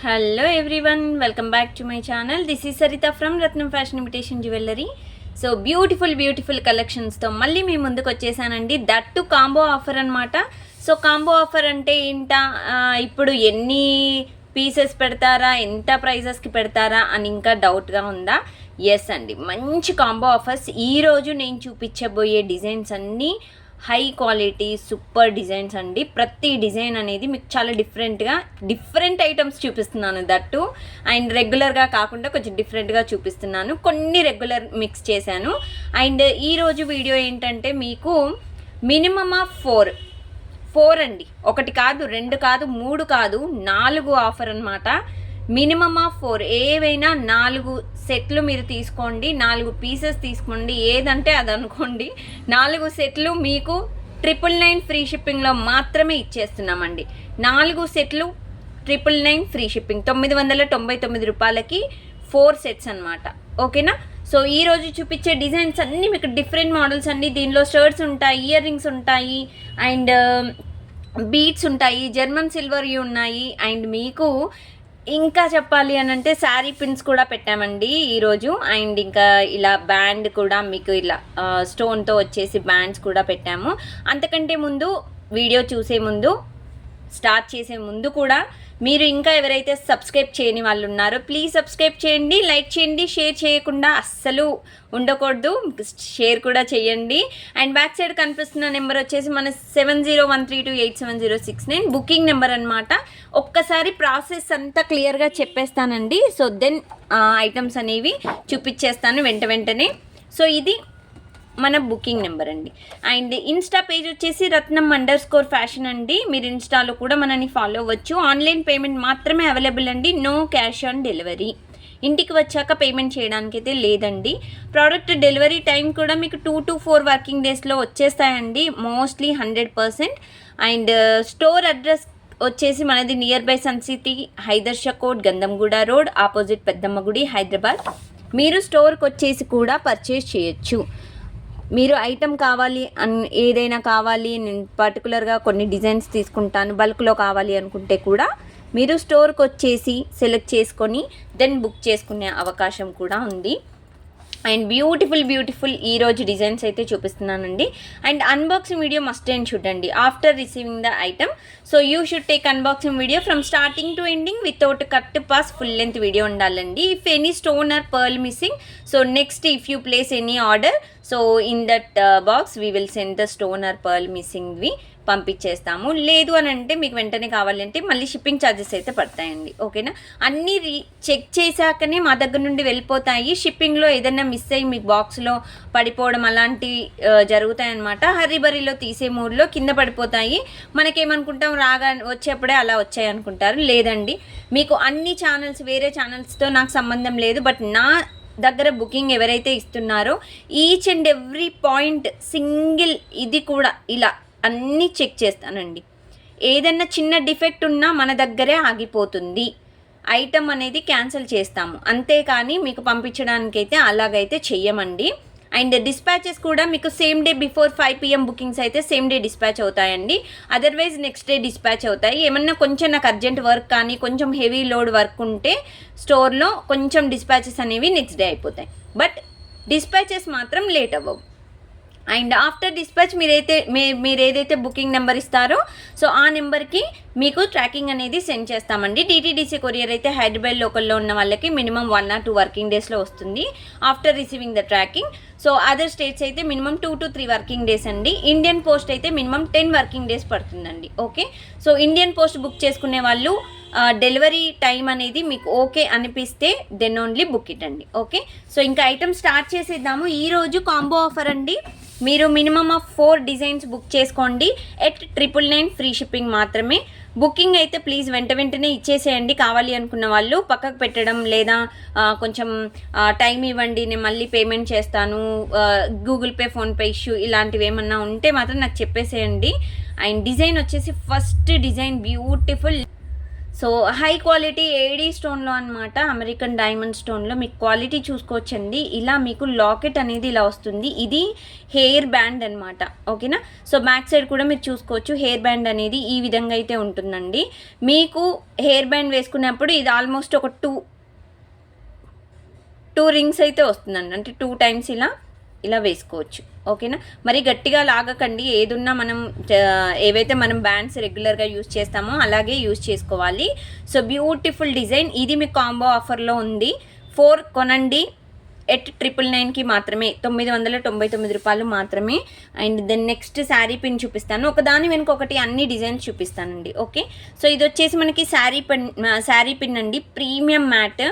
Hello everyone, welcome back to my channel. This is Sarita from Ratnam fashion imitation jewellery. So beautiful కలెక్షన్స్తో మళ్ళీ మీ ముందుకు వచ్చేసానండి. దట్ టు కాంబో ఆఫర్ అనమాట. So combo offer అంటే ఏంటా, ఇప్పుడు ఎన్ని పీసెస్ పెడతారా, ఎంత ప్రైజెస్కి పెడతారా అని ఇంకా డౌట్గా ఉందా? ఎస్ అండి, మంచి కాంబో ఆఫర్స్. ఈరోజు నేను చూపించబోయే డిజైన్స్ అన్నీ హై క్వాలిటీ సూపర్ డిజైన్స్ అండి. ప్రతి డిజైన్ అనేది మీకు చాలా డిఫరెంట్ ఐటమ్స్ చూపిస్తున్నాను. దట్టు అండ్ రెగ్యులర్గా కాకుండా కొంచెం డిఫరెంట్గా చూపిస్తున్నాను. కొన్ని రెగ్యులర్ మిక్స్ చేశాను. అండ్ ఈరోజు వీడియో ఏంటంటే మీకు మినిమమ్ ఆఫ్ ఫోర్ అండి. ఒకటి కాదు, రెండు కాదు, మూడు కాదు, 4 ఆఫర్ అనమాట. మినిమమ్ ఆఫ్ 4, ఏవైనా 4 సెట్లు మీరు తీసుకోండి, 4 పీసెస్ తీసుకోండి, ఏదంటే అది అనుకోండి. 4 సెట్లు మీకు 999 ఫ్రీ షిప్పింగ్లో మాత్రమే ఇచ్చేస్తున్నామండి. 4 సెట్లు 999 ఫ్రీ షిప్పింగ్, 999 రూపాయలకి 4 సెట్స్ అనమాట. ఓకేనా? సో ఈరోజు చూపించే డిజైన్స్ అన్నీ మీకు డిఫరెంట్ మోడల్స్ అండి. దీనిలో షర్ట్స్ ఉంటాయి, ఇయర్ రింగ్స్ ఉంటాయి, అండ్ బీడ్స్ ఉంటాయి, జర్మన్ సిల్వర్ ఉన్నాయి. అండ్ మీకు ఇంకా చెప్పాలి అని అంటే శారీ పిన్స్ కూడా పెట్టామండి ఈరోజు. అండ్ ఇంకా ఇలా బ్యాండ్ కూడా మీకు ఇలా స్టోన్తో వచ్చేసి బ్యాండ్స్ కూడా పెట్టాము. అంతకంటే ముందు వీడియో చూసే ముందు, స్టార్ట్ చేసే ముందు కూడా మీరు ఇంకా ఎవరైతే సబ్స్క్రైబ్ చేయని వాళ్ళు ఉన్నారో ప్లీజ్ సబ్స్క్రైబ్ చేయండి, లైక్ చేయండి. షేర్ చేయకుండా అస్సలు ఉండకూడదు, షేర్ కూడా చేయండి. అండ్ బ్యాక్ సైడ్ కనిపిస్తున్న నెంబర్ వచ్చేసి మన 7013287069 బుకింగ్ నెంబర్ అనమాట. ఒక్కసారి ప్రాసెస్ అంతా క్లియర్గా చెప్పేస్తానండి. సో దెన్ ఐటమ్స్ అనేవి చూపించేస్తాను వెంటనే. సో ఇది మన బుకింగ్ నెంబర్ అండి. అండ్ ఇన్స్టా పేజ్ వచ్చేసి రత్నం_ఫ్యాషన్ అండి. మీరు ఇన్స్టాలో కూడా మనని ఫాలో అవ్వచ్చు. ఆన్లైన్ పేమెంట్ మాత్రమే అవైలబుల్ అండి, నో క్యాష్ ఆన్ డెలివరీ. ఇంటికి వచ్చాక పేమెంట్ చేయడానికి అయితే లేదండి. ప్రోడక్ట్ డెలివరీ టైం కూడా మీకు 2 to 4 వర్కింగ్ డేస్లో వచ్చేస్తాయండి, మోస్ట్లీ 100%. అండ్ స్టోర్ అడ్రస్ వచ్చేసి మనది near by sun City, Hydershakote, Gandhamguda road, opposite Peddamma గుడి, హైదరాబాద్. మీరు స్టోర్కి వచ్చేసి కూడా పర్చేస్ చేయొచ్చు. మీరు ఐటమ్ కావాలి ఏదైనా కావాలి, నేను పర్టికులర్గా కొన్ని డిజైన్స్ తీసుకుంటాను, బల్క్లో కావాలి అనుకుంటే కూడా మీరు స్టోర్కి వచ్చేసి సెలెక్ట్ చేసుకొని దెన్ బుక్ చేసుకునే అవకాశం కూడా ఉంది. అండ్ బ్యూటిఫుల్ ఈరోజు డిజైన్స్ అయితే చూపిస్తున్నానండి. And unboxing video must and చూడండి after receiving the item. So you should take unboxing video from starting to ending without cut pass, full length video ఉండాలండి. If any stone or pearl missing, so next if you place any order, so in that box we will send the stone or pearl మిస్సింగ్వి పంపించేస్తాము. లేదు అని అంటే మీకు వెంటనే కావాలంటే మళ్ళీ షిప్పింగ్ ఛార్జెస్ అయితే పడతాయండి. ఓకేనా? అన్నీ చెక్ చేశాకనే మా దగ్గర నుండి వెళ్ళిపోతాయి. షిప్పింగ్లో ఏదైనా మిస్ అయ్యి మీకు బాక్స్లో పడిపోవడం అలాంటివి జరుగుతాయన్నమాట. హరిబరిలో తీసే మూడ్లో కింద పడిపోతాయి. మనకేమనుకుంటాం రాగా వచ్చేప్పుడే అలా వచ్చాయి అనుకుంటారు. లేదండి, మీకు అన్ని ఛానల్స్, వేరే ఛానల్స్తో నాకు సంబంధం లేదు. బట్ నా దగ్గర బుకింగ్ ఎవరైతే ఇస్తున్నారో each and every point single ఇది కూడా ఇలా అన్నీ చెక్ చేస్తానండి. ఏదన్నా చిన్న డిఫెక్ట్ ఉన్నా మన దగ్గరే ఆగిపోతుంది, ఐటమ్ అనేది క్యాన్సిల్ చేస్తాము. అంతేకాని మీకు పంపించడానికైతే అలాగైతే చెయ్యమండి. అండ్ డిస్పాచెస్ కూడా మీకు same day before 5 PM bookings అయితే సేమ్ డే డిస్పాచ్ అవుతాయండి. అదర్వైజ్ నెక్స్ట్ డే డిస్పాచ్ అవుతాయి. ఏమన్నా కొంచెం నాకు అర్జెంట్ వర్క్ కానీ కొంచెం హెవీ లోడ్ వర్క్ ఉంటే స్టోర్లో కొంచెం డిస్పాచెస్ అనేవి నెక్స్ట్ డే అయిపోతాయి. బట్ డిస్పాచెస్ మాత్రం లేట్ అవ్వవు. అండ్ ఆఫ్టర్ డిస్పాచ్ మీరు ఏదైతే బుకింగ్ నెంబర్ ఇస్తారో సో ఆ నెంబర్కి మీకు ట్రాకింగ్ అనేది సెండ్ చేస్తామండి. టీటీడీసీ కొరియర్ అయితే హైదరాబాద్ లోకల్లో ఉన్న వాళ్ళకి మినిమం 1 or 2 వర్కింగ్ డేస్లో వస్తుంది after receiving the tracking. So other states అయితే మినిమం 2 to 3 వర్కింగ్ డేస్ అండి. ఇండియన్ పోస్ట్ అయితే మినిమం 10 వర్కింగ్ డేస్ పడుతుందండి. Okay, so Indian post book చేసుకునే వాళ్ళు డెలివరీ టైం అనేది మీకు ఓకే అనిపిస్తే దెన్ ఓన్లీ బుక్ ఇట్ అండి. ఓకే, సో ఇంకా ఐటమ్ స్టార్ట్ చేసేద్దాము. ఈరోజు కాంబో ఆఫర్ అండి. మీరు మినిమమ్ ఆఫ్ 4 డిజైన్స్ బుక్ చేసుకోండి ఎట్ 999 ఫ్రీ షిప్పింగ్ మాత్రమే. బుకింగ్ అయితే ప్లీజ్ వెంటనే ఇచ్చేసేయండి. కావాలి అనుకున్న వాళ్ళు పక్కకు పెట్టడం లేదా కొంచెం టైం ఇవ్వండి, నేను మళ్ళీ పేమెంట్ చేస్తాను, గూగుల్ పే, ఫోన్పే ఇష్యూ ఇలాంటివి ఏమన్నా ఉంటే మాత్రం నాకు చెప్పేసేయండి. అండ్ డిజైన్ వచ్చేసి first design beautiful so high quality AD స్టోన్లో అనమాట, అమెరికన్ డైమండ్ స్టోన్లో మీకు క్వాలిటీ చూసుకోవచ్చండి. ఇలా మీకు లాకెట్ అనేది ఇలా వస్తుంది, ఇది హెయిర్ బ్యాండ్ అనమాట. ఓకేనా. సో బ్యాక్ సైడ్ కూడా మీరు చూసుకోవచ్చు, హెయిర్ బ్యాండ్ అనేది ఈ విధంగా అయితే ఉంటుందండి. మీకు హెయిర్ బ్యాండ్ వేసుకున్నప్పుడు ఇది ఆల్మోస్ట్ ఒక టూ రింగ్స్ అయితే వస్తుందండి, అంటే 2 టైమ్స్ ఇలా వేసుకోవచ్చు. ఓకేనా. మరి గట్టిగా లాగకండి, ఏదున్నా మనం ఏవైతే మనం బ్యాండ్స్ రెగ్యులర్గా యూజ్ చేస్తామో అలాగే యూజ్ చేసుకోవాలి. సో బ్యూటిఫుల్ డిజైన్, ఇది మీకు కాంబో ఆఫర్లో ఉంది. 4 కొనండి ఎట్ 999కి మాత్రమే, 999 రూపాయలు మాత్రమే. And then next sari pin చూపిస్తాను, ఒకదాని వెనుక ఒకటి అన్ని డిజైన్స్ చూపిస్తానండి. ఓకే. సో ఇది వచ్చేసి మనకి శారీ పిన్ అండి, ప్రీమియం మ్యాట్.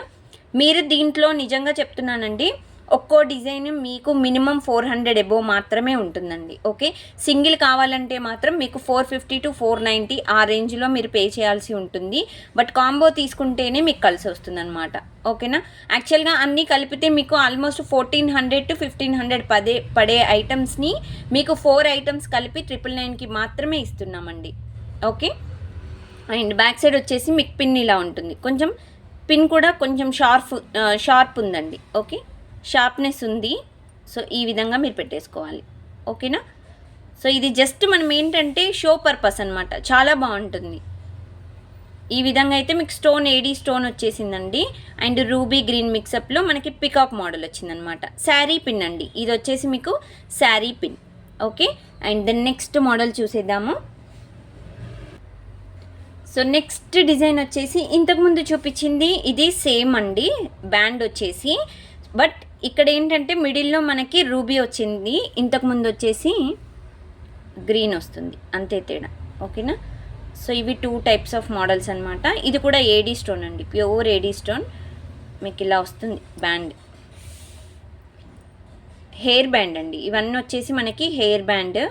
మీరు దీంట్లో నిజంగా చెప్తున్నానండి, ఒక్కో డిజైన్ మీకు మినిమం 400 అబోవ్ మాత్రమే ఉంటుందండి. ఓకే. సింగిల్ కావాలంటే మాత్రం మీకు 450 to 490 ఆ రేంజ్లో మీరు పే చేయాల్సి ఉంటుంది. బట్ కాంబో తీసుకుంటేనే మీకు కలిసి వస్తుంది అనమాట. ఓకేనా. యాక్చువల్గా అన్నీ కలిపితే మీకు ఆల్మోస్ట్ 1400 to 1500 పడే ఐటమ్స్ని మీకు 4 ఐటమ్స్ కలిపి 999కి మాత్రమే ఇస్తున్నామండి. ఓకే. అండ్ బ్యాక్ సైడ్ వచ్చేసి మీకు పిన్ ఇలా ఉంటుంది, కొంచెం పిన్ కూడా కొంచెం షార్ప్ ఉందండి. ఓకే, షార్ప్నెస్ ఉంది. సో ఈ విధంగా మీరు పెట్టేసుకోవాలి. ఓకేనా. సో ఇది జస్ట్ మనం ఏంటంటే షో పర్పస్ అనమాట, చాలా బాగుంటుంది. ఈ విధంగా అయితే మీకు స్టోన్ ఏడీ స్టోన్ వచ్చేసిందండి. అండ్ రూబీ గ్రీన్ మిక్సప్లో మనకి పికాక్ మోడల్ వచ్చిందనమాట. శారీ పిన్ అండి, ఇది వచ్చేసి మీకు sari pin. Okay. And then next model చూసేద్దాము. సో నెక్స్ట్ డిజైన్ వచ్చేసి ఇంతకుముందు చూపించింది ఇది సేమ్ అండి, బ్యాండ్ వచ్చేసి. బట్ ఇక్కడ ఏంటంటే మిడిల్లో మనకి రూబీ వచ్చింది, ఇంతకుముందు వచ్చేసి గ్రీన్ వస్తుంది, అంతే తేడా. ఓకేనా. సో ఇవి 2 టైప్స్ ఆఫ్ మోడల్స్ అనమాట. ఇది కూడా ఏడీ స్టోన్ అండి, ప్యూర్ ఏడీ స్టోన్. మీకు ఇలా వస్తుంది బ్యాండ్, హెయిర్ బ్యాండ్ అండి. ఇవన్నీ వచ్చేసి మనకి హెయిర్ బ్యాండ్,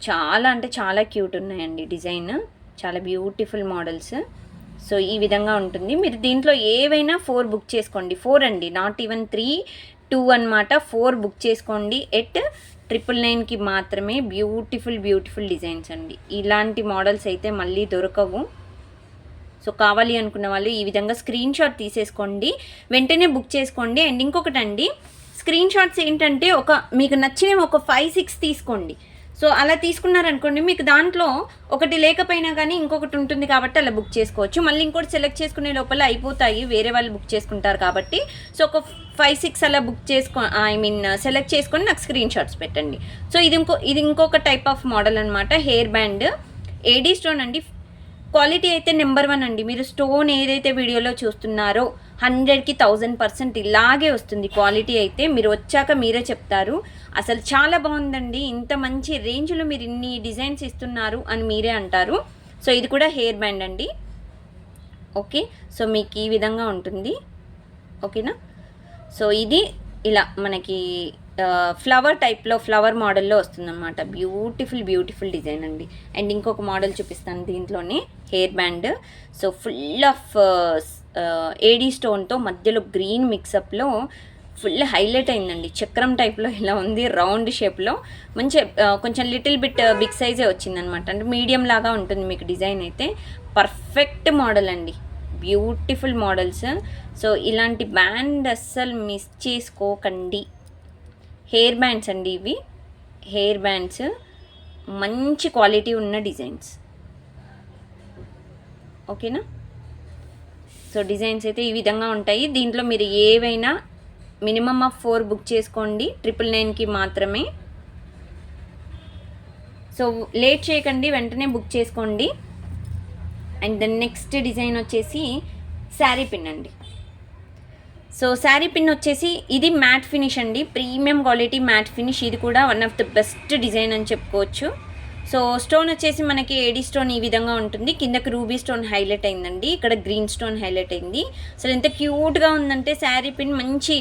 చాలా అంటే చాలా క్యూట్ ఉన్నాయండి డిజైన్, చాలా బ్యూటిఫుల్ మోడల్స్. సో ఈ విధంగా ఉంటుంది. మీరు దీంట్లో ఏవైనా 4 బుక్ చేసుకోండి, 4 అండి, నాట్ ఈవెన్ 3, 2 అనమాట. 4 బుక్ చేసుకోండి ఎట్ 999కి మాత్రమే. బ్యూటిఫుల్ డిజైన్స్ అండి, ఇలాంటి మోడల్స్ అయితే మళ్ళీ దొరకవు. సో కావాలి అనుకున్న వాళ్ళు ఈ విధంగా స్క్రీన్ షాట్ తీసేసుకోండి, వెంటనే బుక్ చేసుకోండి. అండ్ ఇంకొకటి అండి, స్క్రీన్ షాట్స్ ఏంటంటే మీకు నచ్చినవి ఒక 5-6 తీసుకోండి. సో అలా తీసుకున్నారనుకోండి, మీకు దాంట్లో ఒకటి లేకపోయినా కానీ ఇంకొకటి ఉంటుంది కాబట్టి అలా బుక్ చేసుకోవచ్చు. మళ్ళీ ఇంకోటి సెలెక్ట్ చేసుకునే లోపల అయిపోతాయి, వేరే వాళ్ళు బుక్ చేసుకుంటారు కాబట్టి. సో ఒక 5-6 అలా బుక్ సెలెక్ట్ చేసుకొని నాకు స్క్రీన్ షాట్స్ పెట్టండి. సో ఇది ఇంకొక టైప్ ఆఫ్ మోడల్ అనమాట, హెయిర్ బ్యాండ్ ఏడీ స్టోన్ అండి. క్వాలిటీ అయితే నెంబర్ 1 అండి. మీరు స్టోన్ ఏదైతే వీడియోలో చూస్తున్నారో 100కి 1000% ఇలాగే వస్తుంది క్వాలిటీ అయితే. మీరు వచ్చాక మీరే చెప్తారు, అసలు చాలా బాగుందండి, ఇంత మంచి రేంజ్లో మీరు ఇన్ని డిజైన్స్ ఇస్తున్నారు అని మీరే అంటారు. సో ఇది కూడా హెయిర్ బ్యాండ్ అండి. ఓకే. సో మీకు ఈ విధంగా ఉంటుంది. ఓకేనా. సో ఇది ఇలా మనకి ఫ్లవర్ టైప్లో, ఫ్లవర్ మోడల్లో వస్తుందన్నమాట. బ్యూటిఫుల్ డిజైన్ అండి. అండ్ ఇంకొక మోడల్ చూపిస్తాను దీంట్లోనే, hair band. So full of AD స్టోన్తో మధ్యలో గ్రీన్ మిక్సప్లో ఫుల్ హైలైట్ అయిందండి. చక్రం టైప్లో ఇలా ఉంది, రౌండ్ షేప్లో. మంచి కొంచెం లిటిల్ బిట్ బిగ్ సైజే వచ్చిందనమాట, అంటే మీడియం లాగా ఉంటుంది మీకు డిజైన్ అయితే. పర్ఫెక్ట్ మోడల్ అండి, బ్యూటిఫుల్ మోడల్స్. సో ఇలాంటి బ్యాండ్ అస్సలు మిస్ చేసుకోకండి. హెయిర్ బ్యాండ్స్ అండి ఇవి, హెయిర్ బ్యాండ్స్, మంచి క్వాలిటీ ఉన్న డిజైన్స్. ఓకేనా. సో డిజైన్స్ అయితే ఈ విధంగా ఉంటాయి. దీంట్లో మీరు ఏవైనా మినిమమ్ ఆఫ్ 4 బుక్ చేసుకోండి 999కి మాత్రమే. సో లేట్ చేయకండి, వెంటనే బుక్ చేసుకోండి. అండ్ దెన్ నెక్స్ట్ డిజైన్ వచ్చేసి శారీ పిన్ అండి. సో శారీ పిన్ వచ్చేసి ఇది మ్యాట్ ఫినిష్ అండి, ప్రీమియం క్వాలిటీ మ్యాట్ ఫినిష్. ఇది కూడా one of the best design అని చెప్పుకోవచ్చు. సో స్టోన్ వచ్చేసి మనకి ఏడీ స్టోన్ ఈ విధంగా ఉంటుంది, కిందకి రూబీ స్టోన్ హైలైట్ అయిందండి, ఇక్కడ గ్రీన్ స్టోన్ హైలైట్ అయింది. అసలు ఎంత క్యూట్గా ఉందంటే శారీ పిన్, మంచి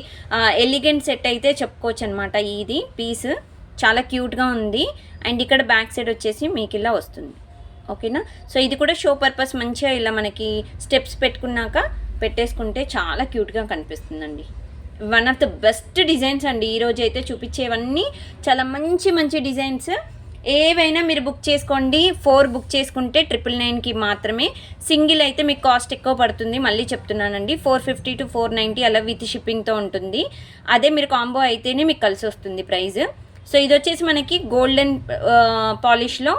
ఎలిగెంట్ సెట్ అయితే చెప్పుకోవచ్చు అనమాట. ఇది పీస్ చాలా క్యూట్గా ఉంది. అండ్ ఇక్కడ బ్యాక్ సైడ్ వచ్చేసి మీకు ఇలా వస్తుంది. ఓకేనా. సో ఇది కూడా షో పర్పస్, మంచిగా ఇలా మనకి స్టెప్స్ పెట్టుకున్నాక పెట్టేసుకుంటే చాలా క్యూట్గా కనిపిస్తుందండి. One of the best designs అండి ఈరోజు అయితే చూపించేవన్నీ, చాలా మంచి డిజైన్స్. ఏవైనా మీరు బుక్ చేసుకోండి. 4 బుక్ చేసుకుంటే 999కి మాత్రమే. సింగిల్ అయితే మీకు కాస్ట్ ఎక్కువ పడుతుంది, మళ్ళీ చెప్తున్నానండి. 450 to 490 అలా విత్ షిప్పింగ్తో ఉంటుంది. అదే మీరు కాంబో అయితేనే మీకు కలిసి వస్తుంది ప్రైస్. సో ఇది వచ్చేసి మనకి గోల్డెన్ పాలిష్లో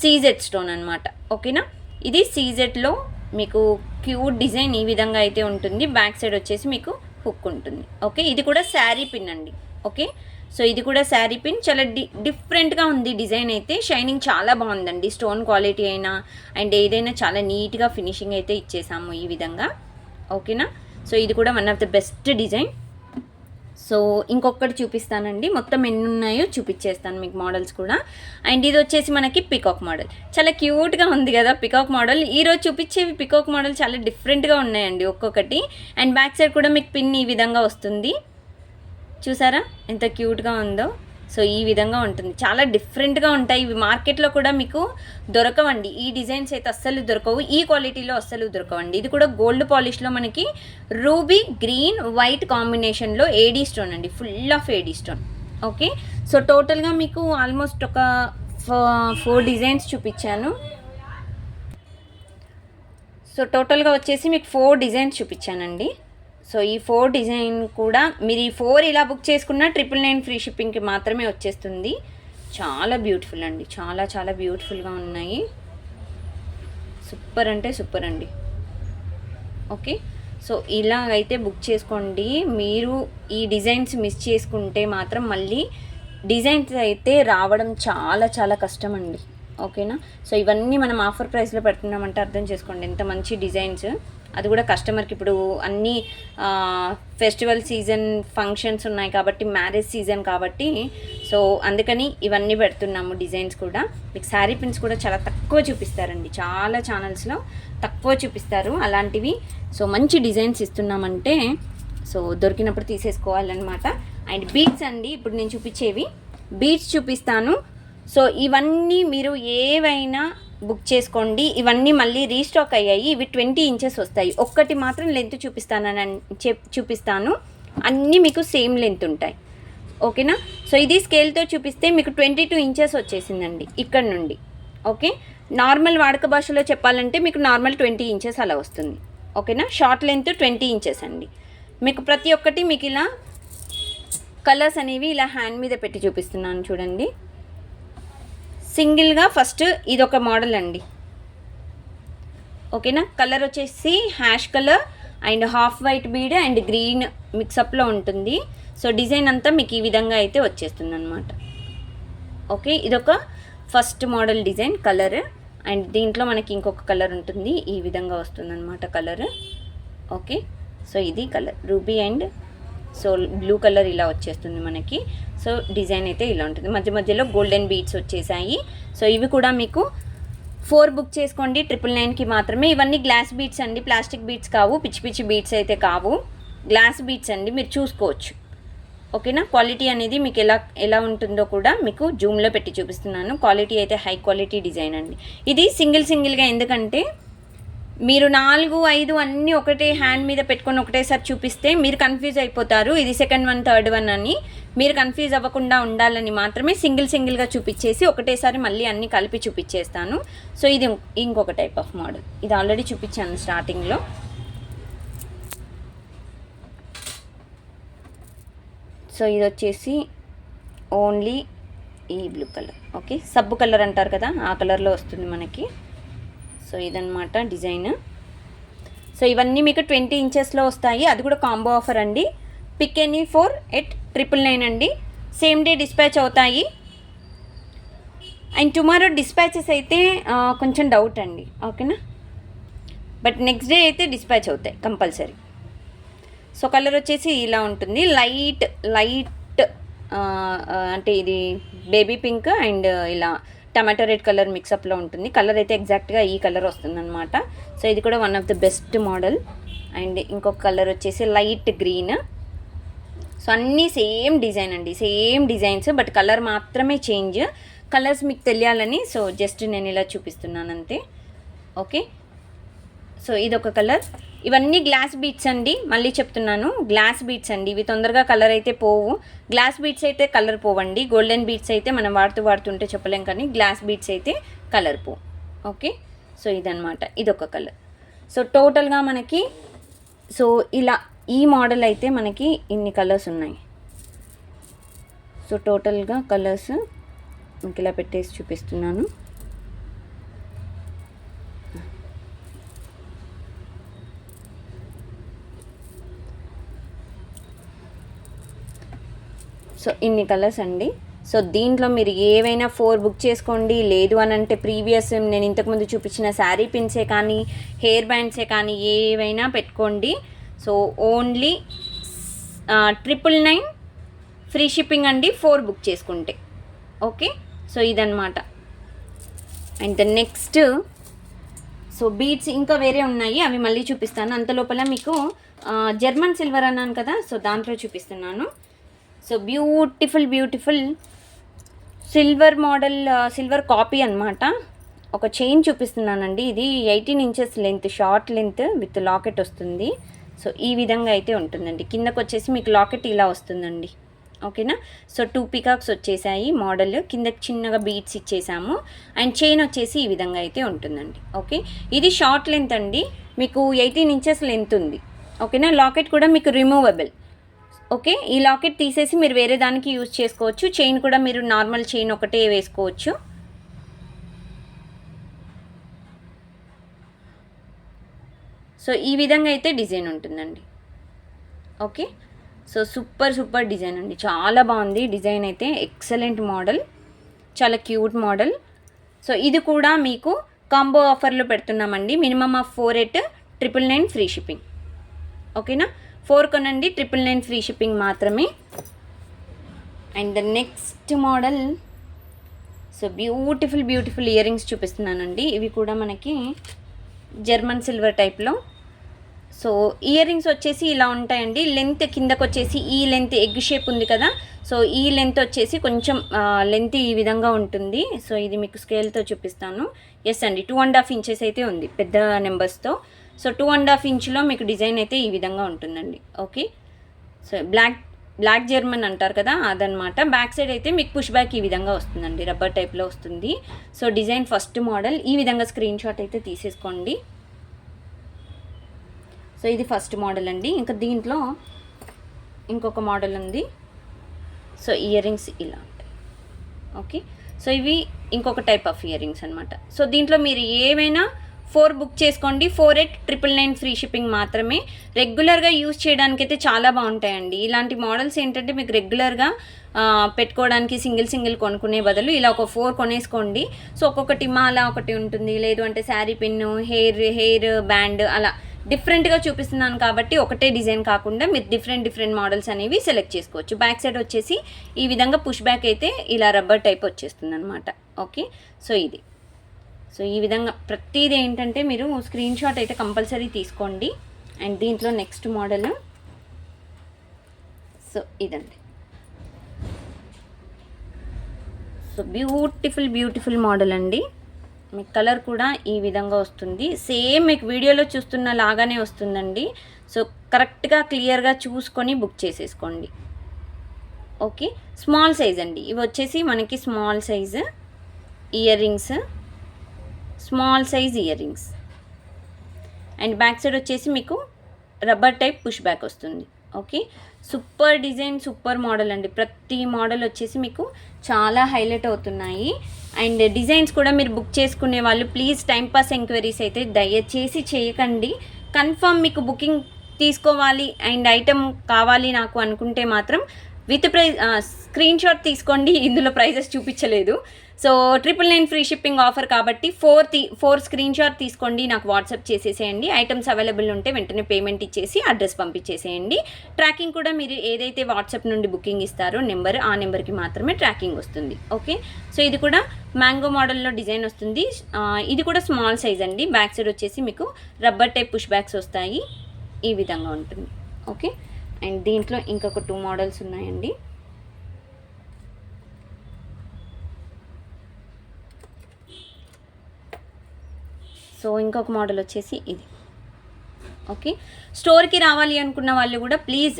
సీజెడ్ స్టోన్ అనమాట. ఓకేనా, ఇది సీజెడ్లో మీకు క్యూట్ డిజైన్ ఈ విధంగా అయితే ఉంటుంది. బ్యాక్ సైడ్ వచ్చేసి మీకు హుక్ ఉంటుంది. ఓకే, ఇది కూడా శారీ పిన్ అండి. ఓకే, సో ఇది కూడా శారీ పిన్. చాలా డిఫరెంట్గా ఉంది డిజైన్ అయితే. షైనింగ్ చాలా బాగుందండి. స్టోన్ క్వాలిటీ అయినా అండ్ ఏదైనా చాలా నీట్గా ఫినిషింగ్ అయితే ఇచ్చేసాము ఈ విధంగా. ఓకేనా, సో ఇది కూడా one of the best design. So ఇంకొకటి చూపిస్తానండి, మొత్తం ఎన్ని ఉన్నాయో చూపించేస్తాను మీకు మోడల్స్ కూడా. అండ్ ఇది వచ్చేసి మనకి పికాక్ మోడల్. చాలా క్యూట్గా ఉంది కదా పికాక్ మోడల్. ఈరోజు చూపించేవి పికాక్ మోడల్ చాలా డిఫరెంట్గా ఉన్నాయండి ఒక్కొక్కటి. అండ్ బ్యాక్ సైడ్ కూడా మీకు పిన్ ఈ విధంగా వస్తుంది. చూసారా ఎంత క్యూట్గా ఉందో. సో ఈ విధంగా ఉంటుంది, చాలా డిఫరెంట్గా ఉంటాయి. ఇవి మార్కెట్లో కూడా మీకు దొరకవండి. ఈ డిజైన్స్ అయితే అస్సలు దొరకవు, ఈ క్వాలిటీలో అస్సలు దొరకవండి. ఇది కూడా గోల్డ్ పాలిష్లో మనకి రూబీ గ్రీన్ వైట్ కాంబినేషన్లో ఏడీ స్టోన్ అండి, full of AD stone. Okay, so టోటల్గా మీకు ఆల్మోస్ట్ ఒక 4 డిజైన్స్ చూపించాను. సో టోటల్గా వచ్చేసి మీకు 4 డిజైన్స్ చూపించానండి. సో ఈ 4 డిజైన్ కూడా మీరు ఈ 4 ఇలా బుక్ చేసుకున్న 999 ఫ్రీ షిప్పింగ్కి మాత్రమే వచ్చేస్తుంది. చాలా బ్యూటిఫుల్ అండి, చాలా చాలా బ్యూటిఫుల్గా ఉన్నాయి. సూపర్ అంటే సూపర్ అండి. ఓకే, సో ఇలాగైతే బుక్ చేసుకోండి. మీరు ఈ డిజైన్స్ మిస్ చేసుకుంటే మాత్రం మళ్ళీ డిజైన్స్ అయితే రావడం చాలా చాలా కష్టం అండి. ఓకేనా, సో ఇవన్నీ మనం ఆఫర్ ప్రైస్లో పెడుతున్నామంటే అర్థం చేసుకోండి ఎంత మంచి డిజైన్స్. అది కూడా కస్టమర్కి ఇప్పుడు అన్నీ ఫెస్టివల్ సీజన్ ఫంక్షన్స్ ఉన్నాయి కాబట్టి, మ్యారేజ్ సీజన్ కాబట్టి, సో అందుకని ఇవన్నీ పెడుతున్నాము డిజైన్స్ కూడా. మీకు శారీ పిన్స్ కూడా చాలా తక్కువ చూపిస్తారండి, చాలా ఛానల్స్లో తక్కువ చూపిస్తారు అలాంటివి. సో మంచి డిజైన్స్ ఇస్తున్నామంటే సో దొరికినప్పుడు తీసేసుకోవాలన్నమాట. అండ్ బీడ్స్ అండి, ఇప్పుడు నేను చూపించేవి బీడ్స్ చూపిస్తాను. సో ఇవన్నీ మీరు ఏవైనా బుక్ చేసుకోండి. ఇవన్నీ మళ్ళీ రీస్టాక్ అయ్యాయి. ఇవి 20 ఇంచెస్ వస్తాయి. ఒక్కటి మాత్రం లెంత్ చూపిస్తాను, అన్నీ మీకు సేమ్ లెంత్ ఉంటాయి. ఓకేనా, సో ఇది స్కేల్తో చూపిస్తే మీకు 22 ఇంచెస్ వచ్చేసిందండి ఇక్కడ నుండి. ఓకే, నార్మల్ వాడక భాషలో చెప్పాలంటే మీకు నార్మల్ 20 ఇంచెస్ అలా వస్తుంది. ఓకేనా, షార్ట్ లెంత్ 20 ఇంచెస్ అండి. మీకు ప్రతి ఒక్కటి మీకు ఇలా కలర్స్ అనేవి ఇలా హ్యాండ్ మీద పెట్టి చూపిస్తున్నాను చూడండి. సింగిల్గా ఫస్ట్ ఇదొక మోడల్ అండి. ఓకేనా, కలర్ వచ్చేసి ash colour and half white bead and green మిక్సప్లో ఉంటుంది. సో డిజైన్ అంతా మీకు ఈ విధంగా అయితే వచ్చేస్తుంది అనమాట. ఓకే, ఇదొక first model design colour. And దీంట్లో మనకి ఇంకొక కలర్ ఉంటుంది, ఈ విధంగా వస్తుంది అనమాట కలర్. ఓకే, సో ఇది colour ruby and so blue colour ఇలా వచ్చేస్తుంది మనకి. సో డిజైన్ అయితే ఇలా ఉంటుంది, మధ్య మధ్యలో గోల్డెన్ బీడ్స్ వచ్చేసాయి. సో ఇవి కూడా మీకు 4 బుక్ చేసుకోండి 999కి మాత్రమే. ఇవన్నీ గ్లాస్ బీడ్స్ అండి, ప్లాస్టిక్ బీడ్స్ కావు, పిచ్చి పిచ్చి బీడ్స్ అయితే కావు, గ్లాస్ బీడ్స్ అండి, మీరు చూసుకోవచ్చు. ఓకేనా, క్వాలిటీ అనేది మీకు ఎలా ఉంటుందో కూడా మీకు జూమ్లో పెట్టి చూపిస్తున్నాను. క్వాలిటీ అయితే హై క్వాలిటీ డిజైన్ అండి. ఇది సింగిల్గా ఎందుకంటే మీరు 4, 5 అన్నీ ఒకటే హ్యాండ్ మీద పెట్టుకొని ఒకటేసారి చూపిస్తే మీరు కన్ఫ్యూజ్ అయిపోతారు, ఇది సెకండ్ వన్ థర్డ్ వన్ అని. మీరు కన్ఫ్యూజ్ అవ్వకుండా ఉండాలని మాత్రమే సింగిల్గా చూపించేసి ఒకటేసారి మళ్ళీ అన్నీ కలిపి చూపించేస్తాను. సో ఇది ఇంకొక టైప్ ఆఫ్ మోడల్, ఇది ఆల్రెడీ చూపించాను స్టార్టింగ్లో. సో ఇది వచ్చేసి ఓన్లీ ఈ బ్లూ కలర్. ఓకే, సబ్బు కలర్ అంటారు కదా, ఆ కలర్లో వస్తుంది మనకి. సో ఇదన్నమాట డిజైన్. సో ఇవన్నీ మీకు 20 ఇంచెస్లో వస్తాయి, అది కూడా కాంబో ఆఫర్ అండి. పిక్ ఎనీ 4 at 999 అండి. సేమ్ డే డిస్పాచ్ అవుతాయి. అండ్ టుమారో డిస్పాచెస్ అయితే కొంచెం డౌట్ అండి. ఓకేనా, బట్ నెక్స్ట్ డే అయితే డిస్పాచ్ అవుతాయి కంపల్సరీ. సో కలర్ వచ్చేసి ఇలా ఉంటుంది, లైట్ అంటే ఇది బేబీ పింక్ అండ్ ఇలా టమాటో రెడ్ కలర్ మిక్సప్లో ఉంటుంది. కలర్ అయితే ఎగ్జాక్ట్గా ఈ కలర్ వస్తుందన్నమాట. సో ఇది కూడా one of the best model. And ఇంకొక కలర్ వచ్చేసి లైట్ గ్రీన్. సో అన్నీ సేమ్ డిజైన్ అండి, సేమ్ డిజైన్స్, బట్ కలర్ మాత్రమే చేంజ్. కలర్స్ మీకు తెలియాలని సో జస్ట్ నేను ఇలా చూపిస్తున్నాను అంతే. ఓకే, సో ఇదొక కలర్. ఇవన్నీ గ్లాస్ బీడ్స్ అండి, మళ్ళీ చెప్తున్నాను గ్లాస్ బీడ్స్ అండి. ఇవి తొందరగా కలర్ అయితే పోవు. గ్లాస్ బీడ్స్ అయితే కలర్ పోవండి. గోల్డెన్ బీడ్స్ అయితే మనం వాడుతుంటే చెప్పలేం, కానీ గ్లాస్ బీడ్స్ అయితే కలర్ పోవు. ఓకే, సో ఇదనమాట, ఇదొక కలర్. సో టోటల్గా మనకి సో ఇలా ఈ మోడల్ అయితే మనకి ఇన్ని కలర్స్ ఉన్నాయి. సో టోటల్గా కలర్స్ మీకు ఇలా పెట్టేసి చూపిస్తున్నాను. సో ఇన్ని కలర్స్ అండి. సో దీంట్లో మీరు ఏవైనా 4 బుక్ చేసుకోండి. లేదు అని అంటే ప్రీవియస్ నేను ఇంతకుముందు చూపించిన శారీ పిన్సే కానీ హెయిర్ బ్యాండ్సే కానీ ఏవైనా పెట్టుకోండి. సో ఓన్లీ 999 ఫ్రీ షిప్పింగ్ అండి 4 బుక్ చేసుకుంటే. ఓకే, సో ఇదన్నమాట. అండ్ నెక్స్ట్ సో బీడ్స్ ఇంకా వేరే ఉన్నాయి, అవి మళ్ళీ చూపిస్తాను. అంత లోపల మీకు జర్మన్ సిల్వర్ అన్నాను కదా, సో దాంట్లో చూపిస్తున్నాను. So beautiful silver model, silver copy అనమాట. ఒక చైన్ చూపిస్తున్నానండి. ఇది 18 inches length, short length with locket వస్తుంది. సో ఈ విధంగా అయితే ఉంటుందండి. కిందకు వచ్చేసి మీకు లాకెట్ ఇలా వస్తుందండి. ఓకేనా, సో 2 పీకాక్స్ వచ్చేసాయి మోడల్, కిందకి చిన్నగా బీడ్స్ ఇచ్చేసాము. అండ్ చైన్ వచ్చేసి ఈ విధంగా అయితే ఉంటుందండి. ఓకే, ఇది షార్ట్ లెంత్ అండి, మీకు 18 ఇంచెస్ లెంత్ ఉంది. ఓకేనా, లాకెట్ కూడా మీకు రిమూవబుల్. ఓకే, ఈ లాకెట్ తీసేసి మీరు వేరే దానికి యూజ్ చేసుకోవచ్చు. చైన్ కూడా మీరు నార్మల్ చైన్ ఒకటే వేసుకోవచ్చు. సో ఈ విధంగా అయితే డిజైన్ ఉంటుందండి. ఓకే, సో సూపర్ డిజైన్ అండి, చాలా బాగుంది డిజైన్ అయితే. ఎక్సలెంట్ మోడల్, చాలా క్యూట్ మోడల్. సో ఇది కూడా మీకు కాంబో ఆఫర్లో పెడుతున్నామండి. Minimum of 4 at 999 free shipping. ఓకేనా, 4 కొనండి 999 ఫ్రీ షిప్పింగ్ మాత్రమే. And the next model so beautiful earrings చూపిస్తున్నానండి. ఇవి కూడా మనకి జర్మన్ సిల్వర్ టైప్లో. సో ఇయర్ రింగ్స్ వచ్చేసి ఇలా ఉంటాయండి. లెంత్ కిందకు వచ్చేసి ఈ లెంత్ ఎగ్ షేప్ ఉంది కదా, సో ఈ లెంత్ వచ్చేసి కొంచెం లెంత్ ఈ విధంగా ఉంటుంది. సో ఇది మీకు స్కేల్తో చూపిస్తాను. ఎస్ అండి, 2.5 ఇంచెస్ అయితే ఉంది పెద్ద నెంబర్స్తో. సో 2.5 ఇంచ్లో మీకు డిజైన్ అయితే ఈ విధంగా ఉంటుందండి. ఓకే, సో బ్లాక్ జర్మన్ అంటారు కదా, అదనమాట. బ్యాక్ సైడ్ అయితే మీకు పుష్ బ్యాక్ ఈ విధంగా వస్తుందండి, రబ్బర్ టైప్లో వస్తుంది. సో డిజైన్ ఫస్ట్ మోడల్ ఈ విధంగా స్క్రీన్ షాట్ అయితే తీసేసుకోండి. సో ఇది ఫస్ట్ మోడల్ అండి. ఇంకా దీంట్లో ఇంకొక మోడల్ ఉంది. సో ఇయర్ రింగ్స్ ఇలా ఉంటాయి. ఓకే, సో ఇవి ఇంకొక టైప్ ఆఫ్ ఇయర్ రింగ్స్ అనమాట. సో దీంట్లో మీరు ఏమైనా 4 బుక్ చేసుకోండి. 4 ఎట్ 999 ఫ్రీ షిప్పింగ్ మాత్రమే. రెగ్యులర్గా యూజ్ చేయడానికి అయితే చాలా బాగుంటాయండి. ఇలాంటి మోడల్స్ ఏంటంటే మీకు రెగ్యులర్గా పెట్టుకోవడానికి సింగిల్ కొనుక్కునే బదులు ఇలా ఒక 4 కొనేసుకోండి. సో ఒక్కొక్కటి మాల ఒకటి ఉంటుంది, లేదు అంటే శారీ పిన్ను, హెయిర్ బ్యాండ్, అలా డిఫరెంట్గా చూపిస్తున్నాను కాబట్టి ఒకటే డిజైన్ కాకుండా మీరు డిఫరెంట్ మోడల్స్ అనేవి సెలెక్ట్ చేసుకోవచ్చు. బ్యాక్ సైడ్ వచ్చేసి ఈ విధంగా పుష్ బ్యాక్ అయితే ఇలా రబ్బర్ టైప్ వచ్చేస్తుంది అనమాట. ఓకే, సో ఇది సో ఈ విధంగా ప్రతిదీ ఏంటంటే మీరు స్క్రీన్ షాట్ అయితే కంపల్సరీ తీసుకోండి. అండ్ దీంట్లో నెక్స్ట్ మోడల్ సో ఇదండి. సో బ్యూటిఫుల్ మోడల్ అండి. మీకు కలర్ కూడా ఈ విధంగా వస్తుంది. సేమ్ మీకు వీడియోలో చూస్తున్న లాగానే వస్తుందండి. సో కరెక్ట్గా క్లియర్గా చూసుకొని బుక్ చేసేసుకోండి. ఓకే, స్మాల్ సైజ్ అండి. ఇవి వచ్చేసి మనకి small size ear rings, small size ear rings. And back side వచ్చేసి మీకు రబ్బర్ టైప్ పుష్ బ్యాక్ వస్తుంది. Okay, super design, super model అండి. ప్రతి మోడల్ వచ్చేసి మీకు చాలా హైలైట్ అవుతున్నాయి. అండ్ డిజైన్స్ కూడా మీరు బుక్ చేసుకునే వాళ్ళు ప్లీజ్ టైంపాస్ ఎంక్వైరీస్ అయితే దయచేసి చేయకండి. కన్ఫర్మ్ మీకు బుకింగ్ తీసుకోవాలి అండ్ ఐటెం కావాలి నాకు అనుకుంటే మాత్రం విత్ స్క్రీన్ షాట్ తీసుకోండి. ఇందులో ప్రైజెస్ చూపించలేదు. సో 999 ఫ్రీ షిప్పింగ్ ఆఫర్ కాబట్టి 4 స్క్రీన్ షాట్ తీసుకోండి, నాకు వాట్సాప్ చేసేసేయండి. ఐటమ్స్ అవైలబుల్ ఉంటే వెంటనే పేమెంట్ ఇచ్చేసి అడ్రస్ పంపించేసేయండి. ట్రాకింగ్ కూడా మీరు ఏదైతే వాట్సాప్ నుండి బుకింగ్ ఇస్తారో నెంబర్, ఆ నెంబర్కి మాత్రమే ట్రాకింగ్ వస్తుంది. ఓకే, సో ఇది కూడా మ్యాంగో మోడల్లో డిజైన్ వస్తుంది. ఇది కూడా స్మాల్ సైజ్ అండి. బ్యాక్ సైడ్ వచ్చేసి మీకు రబ్బర్ టైప్ పుష్ బ్యాక్స్ వస్తాయి, ఈ విధంగా ఉంటుంది. ఓకే, అండ్ దీంట్లో ఇంకొక 2 మోడల్స్ ఉన్నాయండి. సో ఇంకొక మోడల్ వచ్చేసి ఇది. ఓకే, స్టోర్కి రావాలి అనుకున్న వాళ్ళు కూడా ప్లీజ్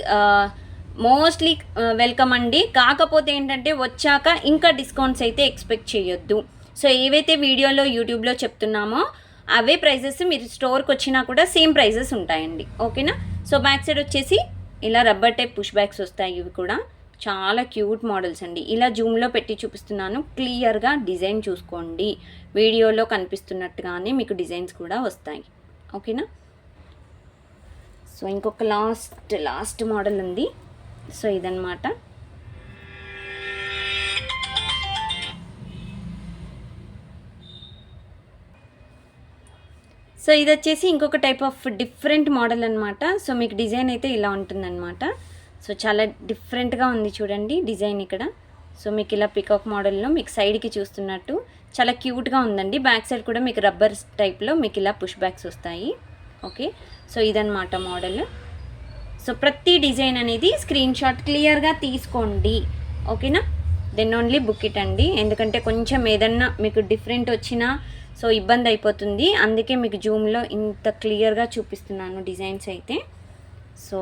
మోస్ట్లీ వెల్కమ్ అండి. కాకపోతే ఏంటంటే వచ్చాక ఇంకా డిస్కౌంట్స్ అయితే ఎక్స్పెక్ట్ చేయొద్దు. సో ఏవైతే వీడియోలో యూట్యూబ్లో చెప్తున్నామో అవే ప్రైజెస్ మీరు స్టోర్కి వచ్చినా కూడా సేమ్ ప్రైజెస్ ఉంటాయండి. ఓకేనా. సో బ్యాక్ సైడ్ వచ్చేసి ఇలా రబ్బర్ టైప్ పుష్ బ్యాగ్స్ వస్తాయి. ఇవి కూడా చాలా క్యూట్ మోడల్స్ అండి. ఇలా జూమ్లో పెట్టి చూపిస్తున్నాను, క్లియర్గా డిజైన్ చూసుకోండి. వీడియోలో కనిపిస్తున్నట్టుగానే మీకు డిజైన్స్ కూడా వస్తాయి. ఓకేనా. సో ఇంకొక లాస్ట్ మోడల్ ఉంది. సో ఇదన్నమాట. సో ఇది వచ్చేసి ఇంకొక టైప్ ఆఫ్ డిఫరెంట్ మోడల్ అనమాట. సో మీకు డిజైన్ అయితే ఇలా ఉంటుందన్నమాట. సో చాలా డిఫరెంట్గా ఉంది చూడండి డిజైన్ ఇక్కడ. సో మీకు ఇలా పికాక్ మోడల్లో మీకు సైడ్కి చూస్తున్నట్టు చాలా క్యూట్గా ఉందండి. బ్యాక్ సైడ్ కూడా మీకు రబ్బర్ టైప్లో మీకు ఇలా పుష్ బ్యాక్స్ వస్తాయి. ఓకే, సో ఇదన్నమాట మోడల్. సో ప్రతి డిజైన్ అనేది స్క్రీన్ షాట్ క్లియర్గా తీసుకోండి. ఓకేనా. దెన్ ఓన్లీ బుక్ ఇట్ అండి. ఎందుకంటే కొంచెం ఏదన్నా మీకు డిఫరెంట్ వచ్చినా సో ఇబ్బంది అయిపోతుంది. అందుకే మీకు జూమ్లో ఇంత క్లియర్గా చూపిస్తున్నాను డిజైన్స్ అయితే. సో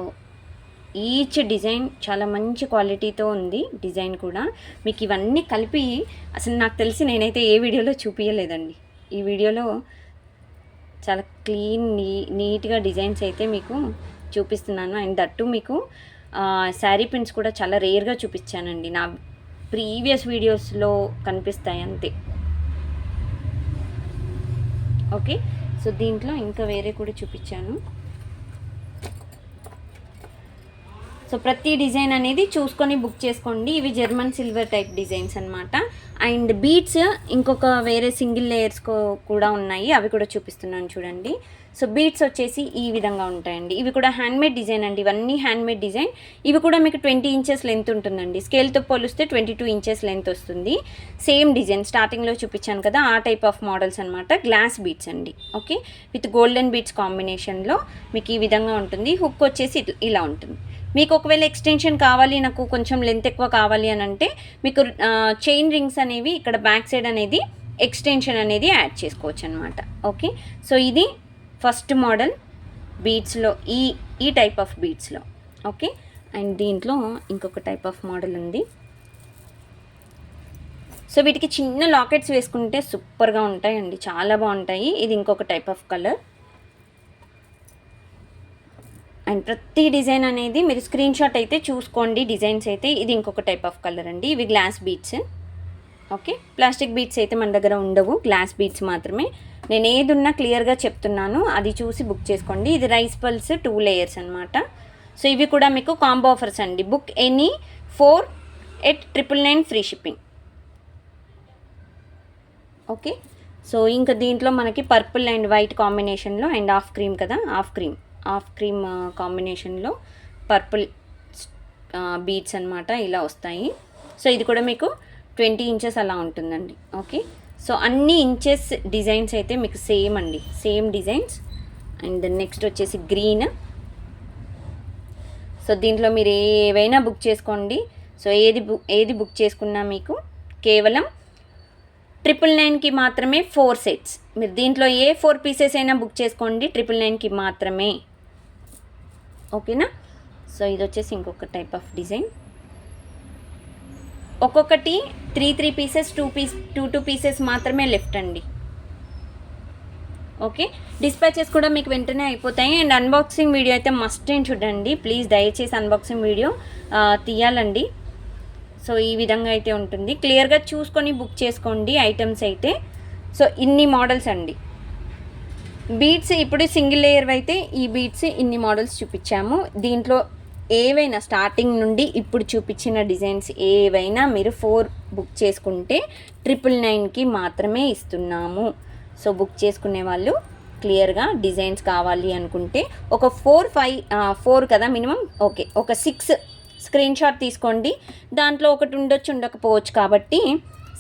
ఈచ్ డిజైన్ చాలా మంచి క్వాలిటీతో ఉంది. డిజైన్ కూడా మీకు ఇవన్నీ కలిపి అసలు నాకు తెలిసి నేనైతే ఏ వీడియోలో చూపించలేదండి. ఈ వీడియోలో చాలా క్లీన్ నీట్గా డిజైన్స్ అయితే మీకు చూపిస్తున్నాను. అండ్ దట్టు మీకు శారీ ప్రింట్స్ కూడా చాలా రేర్గా చూపించానండి. నా ప్రీవియస్ వీడియోస్లో కనిపిస్తాయి అంతే. ఓకే, సో దీంట్లో ఇంకా వేరే కూడా చూపించాను. సో ప్రతి డిజైన్ అనేది చూసుకొని బుక్ చేసుకోండి. ఇవి జర్మన్ సిల్వర్ టైప్ డిజైన్స్ అనమాట. అండ్ బీడ్స్ ఇంకొక వేరే సింగిల్ లేయర్స్ కూడా ఉన్నాయి, అవి కూడా చూపిస్తున్నాను చూడండి. సో బీడ్స్ వచ్చేసి ఈ విధంగా ఉంటాయండి. ఇవి కూడా హ్యాండ్మేడ్ డిజైన్ అండి. ఇవన్నీ హ్యాండ్మేడ్ డిజైన్. ఇవి కూడా మీకు 20 ఇంచెస్ లెంత్ ఉంటుందండి. స్కేల్తో పోలిస్తే 22 ఇంచెస్ లెంత్ వస్తుంది. సేమ్ డిజైన్ స్టార్టింగ్లో చూపించాను కదా, ఆ టైప్ ఆఫ్ మోడల్స్ అనమాట. గ్లాస్ బీడ్స్ అండి. ఓకే, విత్ గోల్డెన్ బీడ్స్ కాంబినేషన్లో మీకు ఈ విధంగా ఉంటుంది. హుక్ వచ్చేసి ఇలా ఉంటుంది. మీకు ఒకవేళ ఎక్స్టెన్షన్ కావాలి, నాకు కొంచెం లెంత్ ఎక్కువ కావాలి అని అంటే మీకు చైన్ రింగ్స్ అనేవి ఇక్కడ బ్యాక్ సైడ్ అనేది ఎక్స్టెన్షన్ అనేది యాడ్ చేసుకోవచ్చు అనమాట. ఓకే, సో ఇది ఫస్ట్ మోడల్ బీడ్స్లో ఈ టైప్ ఆఫ్ బీడ్స్లో. ఓకే, అండ్ దీంట్లో ఇంకొక టైప్ ఆఫ్ మోడల్ ఉంది. సో వీటికి చిన్న లాకెట్స్ వేసుకుంటే సూపర్గా ఉంటాయండి, చాలా బాగుంటాయి. ఇది ఇంకొక టైప్ ఆఫ్ కలర్. అండ్ ప్రతి డిజైన్ అనేది మీరు స్క్రీన్ షాట్ అయితే చూసుకోండి డిజైన్స్ అయితే. ఇది ఇంకొక టైప్ ఆఫ్ కలర్ అండి. ఇవి glass beads. Okay, plastic beads అయితే మన దగ్గర ఉండవు, గ్లాస్ బీడ్స్ మాత్రమే. నేను ఏది ఉన్నా క్లియర్గా చెప్తున్నాను, అది చూసి బుక్ చేసుకోండి. ఇది రైస్ పల్స్ 2 లేయర్స్ అనమాట. సో ఇవి కూడా మీకు కాంబో ఆఫర్స్ అండి. Book any 4 at 999 free shipping. Okay, so ఇంకా దీంట్లో మనకి పర్పుల్ అండ్ వైట్ కాంబినేషన్లో అండ్ హాఫ్ క్రీమ్ కదా, హాఫ్ క్రీమ్ కాంబినేషన్లో పర్పుల్ బీడ్స్ అనమాట ఇలా వస్తాయి. సో ఇది కూడా మీకు 20 ఇంచెస్ అలా ఉంటుందండి. ఓకే, సో అన్ని ఇంచెస్ డిజైన్స్ అయితే మీకు సేమ్ అండి, సేమ్ డిజైన్స్. అండ్ నెక్స్ట్ వచ్చేసి గ్రీన్. సో దీంట్లో మీరు ఏవైనా బుక్ చేసుకోండి. సో ఏది బుక్ చేసుకున్నా మీకు కేవలం 999కి మాత్రమే 4 సెట్స్. మీరు దీంట్లో ఏ 4 పీసెస్ అయినా బుక్ చేసుకోండి, 999కి మాత్రమే. ఓకేనా. సో ఇది వచ్చేసి ఇంకొక టైప్ ఆఫ్ డిజైన్. ఒక్కొక్కటి 3 పీసెస్ 2 పీసెస్ మాత్రమే లెఫ్ట్ అండి. ఓకే, డిస్పాచెస్ కూడా మీకు వెంటనే అయిపోతాయి. అండ్ అన్బాక్సింగ్ వీడియో అయితే మస్ట్ అండ్ చూడండి ప్లీజ్, దయచేసి అన్బాక్సింగ్ వీడియో తీయాలండి. సో ఈ విధంగా అయితే ఉంటుంది, క్లియర్గా చూసుకొని బుక్ చేసుకోండి ఐటమ్స్ అయితే. సో ఇన్ని మోడల్స్ అండి. బీడ్స్ ఇప్పుడు సింగిల్ లేయర్ అయితే ఈ బీడ్స్ ఇన్ని మోడల్స్ చూపించాము. దీంట్లో ఏవైనా స్టార్టింగ్ నుండి ఇప్పుడు చూపించిన డిజైన్స్ ఏవైనా మీరు 4 బుక్ చేసుకుంటే 999కి మాత్రమే ఇస్తున్నాము. సో బుక్ చేసుకునే వాళ్ళు క్లియర్గా డిజైన్స్ కావాలి అనుకుంటే ఒక 4 కదా మినిమం. ఓకే, ఒక 6 స్క్రీన్ షాట్ తీసుకోండి. దాంట్లో ఒకటి ఉండొచ్చు ఉండకపోవచ్చు కాబట్టి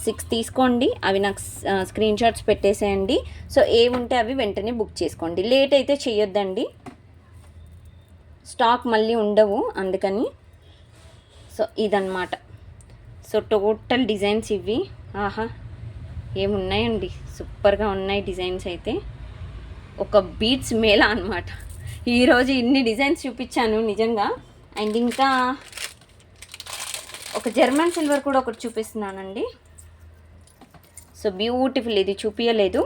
6 తీసుకోండి. అవి నాకు స్క్రీన్ షాట్స్ పెట్టేసేయండి. సో ఏవి ఉంటే అవి వెంటనే బుక్ చేసుకోండి. లేట్ అయితే చేయొద్దండి, స్టాక్ మళ్ళీ ఉండవు అందుకని. సో ఇదన్నమాట. సో టోటల్ డిజైన్స్ ఇవి. ఆహా ఏమున్నాయండి, సూపర్గా ఉన్నాయి డిజైన్స్ అయితే. ఒక బీడ్స్ మేళ అనమాట. ఈరోజు ఇన్ని డిజైన్స్ చూపించాను నిజంగా. అండ్ ఇంకా ఒక జర్మన్ సిల్వర్ కూడా ఒకటి చూపిస్తున్నానండి. సో బ్యూటిఫుల్, ఇది చూపించలేదు.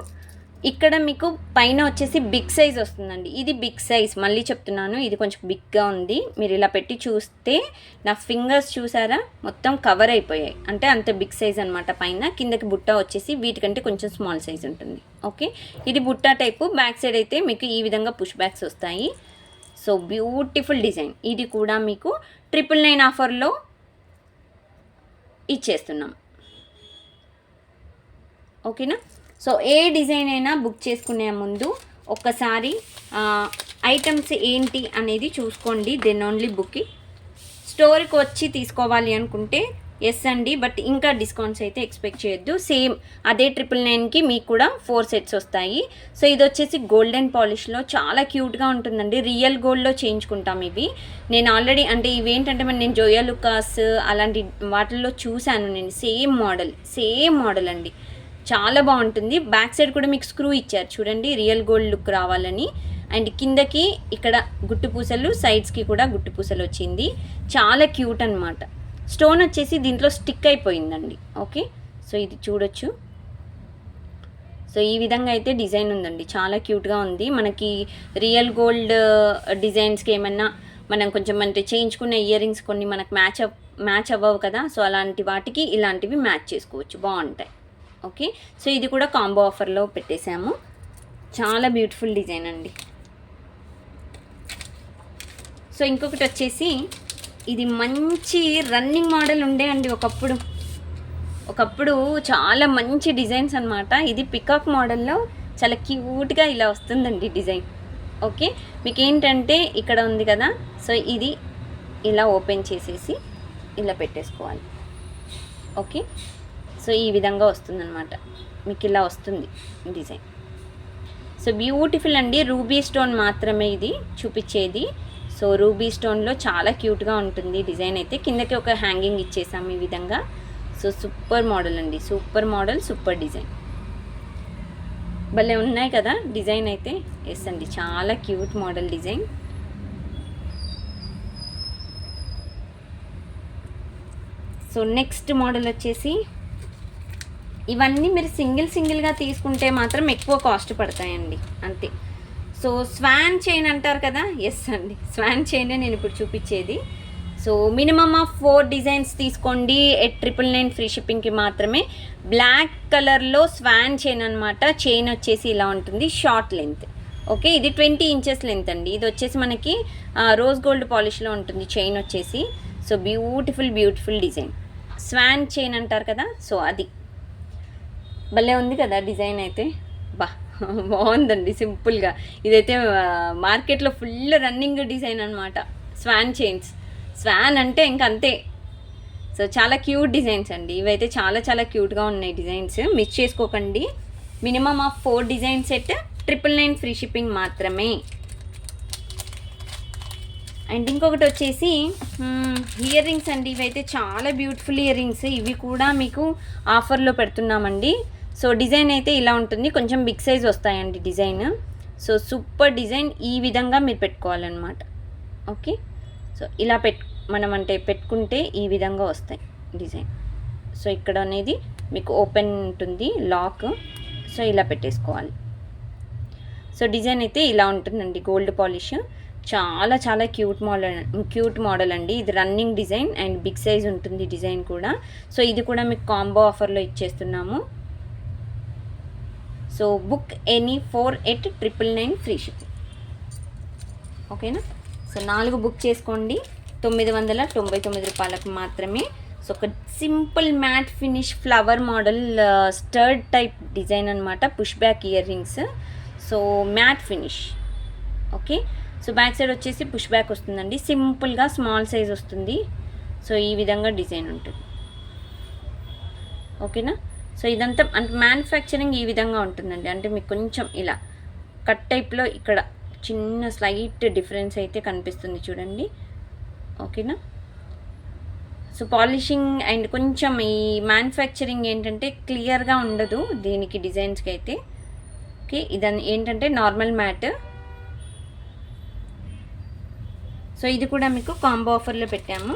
ఇక్కడ మీకు పైన వచ్చేసి బిగ్ సైజ్ వస్తుందండి. ఇది బిగ్ సైజ్, మళ్ళీ చెప్తున్నాను, ఇది కొంచెం బిగ్గా ఉంది. మీరు ఇలా పెట్టి చూస్తే నా ఫింగర్స్ చూసారా మొత్తం కవర్ అయిపోయాయి, అంటే అంత బిగ్ సైజ్ అనమాట. పైన కిందకి బుట్ట వచ్చేసి వీటికంటే కొంచెం స్మాల్ సైజ్ ఉంటుంది. ఓకే, ఇది బుట్ట టైపు. బ్యాక్ సైడ్ అయితే మీకు ఈ విధంగా పుష్ బ్యాక్స్ వస్తాయి. So beautiful design. ఇది కూడా మీకు 999 ఆఫర్లో ఇచ్చేస్తున్నాం. ఓకేనా. సో ఏ డిజైన్ అయినా బుక్ చేసుకునే ముందు ఒక్కసారి ఐటమ్స్ ఏంటి అనేది చూసుకోండి, దెన్ ఓన్లీ బుక్. స్టోర్కి వచ్చి తీసుకోవాలి అనుకుంటే ఎస్ అండి, బట్ ఇంకా డిస్కౌంట్స్ అయితే ఎక్స్పెక్ట్ చేయొద్దు. సేమ్ అదే 999కి మీకు కూడా 4 సెట్స్ వస్తాయి. సో ఇది వచ్చేసి గోల్డెన్ పాలిష్లో చాలా క్యూట్గా ఉంటుందండి. రియల్ గోల్డ్లో చేయించుకుంటాం ఇవి. నేను ఆల్రెడీ అంటే ఇవేంటంటే నేను జోయా లుకాస్ అలాంటి వాటిల్లో చూశాను నేను. సేమ్ మోడల్ అండి, చాలా బాగుంటుంది. బ్యాక్ సైడ్ కూడా మీకు స్క్రూ ఇచ్చారు చూడండి, రియల్ గోల్డ్ లుక్ రావాలని. అండ్ కిందకి ఇక్కడ గుట్టు పూసలు, సైడ్స్కి కూడా గుట్టు పూసలు వచ్చింది. చాలా క్యూట్ అనమాట. స్టోన్ వచ్చేసి దీంట్లో స్టిక్ అయిపోయిందండి. ఓకే, సో ఇది చూడొచ్చు. సో ఈ విధంగా అయితే డిజైన్ ఉందండి, చాలా క్యూట్గా ఉంది. మనకి రియల్ గోల్డ్ డిజైన్స్కి ఏమన్నా మనం కొంచెం అంటే చేయించుకునే ఇయర్ రింగ్స్ కొన్ని మనకు మ్యాచ్ అవ్వవు కదా, సో అలాంటి వాటికి ఇలాంటివి మ్యాచ్ చేసుకోవచ్చు, బాగుంటాయి. ఓకే, సో ఇది కూడా కాంబో ఆఫర్లో పెట్టేశాము. చాలా బ్యూటిఫుల్ డిజైన్ అండి. సో ఇంకొకటి వచ్చేసి ఇది మంచి రన్నింగ్ మోడల్ ఉండే అండి ఒకప్పుడు చాలా మంచి డిజైన్స్ అనమాట. ఇది పికాక్ మోడల్లో చాలా క్యూట్గా ఇలా వస్తుందండి డిజైన్. ఓకే, మీకు ఏంటంటే ఇక్కడ ఉంది కదా, సో ఇది ఇలా ఓపెన్ చేసేసి ఇలా పెట్టేసుకోవాలి. ఓకే, సో ఈ విధంగా వస్తుందన్నమాట, మీకు ఇలా వస్తుంది డిజైన్. సో బ్యూటిఫుల్ అండి. రూబీ స్టోన్ మాత్రమే ఇది చూపించేది. సో రూబీ స్టోన్లో చాలా క్యూట్గా ఉంటుంది డిజైన్ అయితే. కిందకి ఒక హ్యాంగింగ్ ఇచ్చేసాము ఈ విధంగా. సో సూపర్ మోడల్ అండి, సూపర్ మోడల్, సూపర్ డిజైన్. భలే ఉన్నాయి కదా డిజైన్ అయితే. ఎస్ అండి, చాలా cute model design. So next model వచ్చేసి ఇవన్నీ మీరు సింగిల్గా తీసుకుంటే మాత్రం ఎక్కువ కాస్ట్ పడతాయండి, అంతే. సో స్వాన్ చైన్ అంటారు కదా, ఎస్ అండి, స్వాన్ చైనే నేను ఇప్పుడు చూపించేది. సో మినిమమ్ ఆఫ్ 4 డిజైన్స్ తీసుకోండి. 999 ఫ్రీ షిప్పింగ్కి మాత్రమే. బ్లాక్ కలర్లో స్వాన్ చైన్ అనమాట. చైన్ వచ్చేసి ఇలా ఉంటుంది, షార్ట్ లెంత్. ఓకే, ఇది 20 ఇంచెస్ లెంత్ అండి. ఇది వచ్చేసి మనకి రోజ్ గోల్డ్ పాలిష్లో ఉంటుంది చైన్ వచ్చేసి. So beautiful design. Swan chain అంటారు కదా, సో అది భలే ఉంది కదా డిజైన్ అయితే. బాగుందండి సింపుల్గా. ఇదైతే మార్కెట్లో ఫుల్ రన్నింగ్ డిజైన్ అనమాట, స్వాన్ చైన్స్. స్వాన్ అంటే ఇంకంతే. సో చాలా క్యూట్ డిజైన్స్ అండి ఇవైతే, చాలా క్యూట్గా ఉన్నాయి డిజైన్స్. మిస్ చేసుకోకండి. Minimum of 4 design set 999 free shipping మాత్రమే. అండ్ ఇంకొకటి వచ్చేసి ఇయర్ రింగ్స్ అండి. ఇవైతే చాలా బ్యూటిఫుల్ ఇయర్ రింగ్స్. ఇవి కూడా మీకు ఆఫర్లో పెడుతున్నామండి. సో డిజైన్ అయితే ఇలా ఉంటుంది, కొంచెం బిగ్ సైజ్ వస్తాయండి డిజైన్. So super design. ఈ విధంగా మీరు పెట్టుకోవాలన్నమాట. ఓకే, సో ఇలా మనం అంటే పెట్టుకుంటే ఈ విధంగా వస్తాయి డిజైన్. సో ఇక్కడ అనేది మీకు ఓపెన్ ఉంటుంది లాక్, సో ఇలా పెట్టేసుకోవాలి. సో డిజైన్ అయితే ఇలా ఉంటుందండి, గోల్డ్ పాలిష్. చాలా క్యూట్ మోడల్ అండి. ఇది running design and big size ఉంటుంది డిజైన్ కూడా. సో ఇది కూడా మీకు కాంబో ఆఫర్లో ఇచ్చేస్తున్నాము. So book any 4 at 999 free shipping. ఓకేనా. సో 4 బుక్ చేసుకోండి, 999 రూపాయలకు మాత్రమే. సో ఒక simple matte finish flower model stud type design అనమాట, push back earrings. So matte finish. Okay, so back side వచ్చేసి పుష్ బ్యాక్ వస్తుందండి, సింపుల్గా స్మాల్ సైజ్ వస్తుంది. సో ఈ విధంగా డిజైన్ ఉంటుంది. ఓకేనా. సో ఇదంతా అంటే మ్యానుఫ్యాక్చరింగ్ ఈ విధంగా ఉంటుందండి. అంటే మీకు కొంచెం ఇలా కట్ టైప్లో ఇక్కడ చిన్న స్లైట్ డిఫరెన్స్ అయితే కనిపిస్తుంది చూడండి. ఓకేనా. సో పాలిషింగ్ అండ్ కొంచెం ఈ మ్యానుఫ్యాక్చరింగ్ ఏంటంటే క్లియర్గా ఉండదు దీనికి డిజైన్స్కి అయితే. ఓకే, ఇదని ఏంటంటే నార్మల్ మ్యాట్. సో ఇది కూడా మీకు కాంబో ఆఫర్లో పెట్టాము.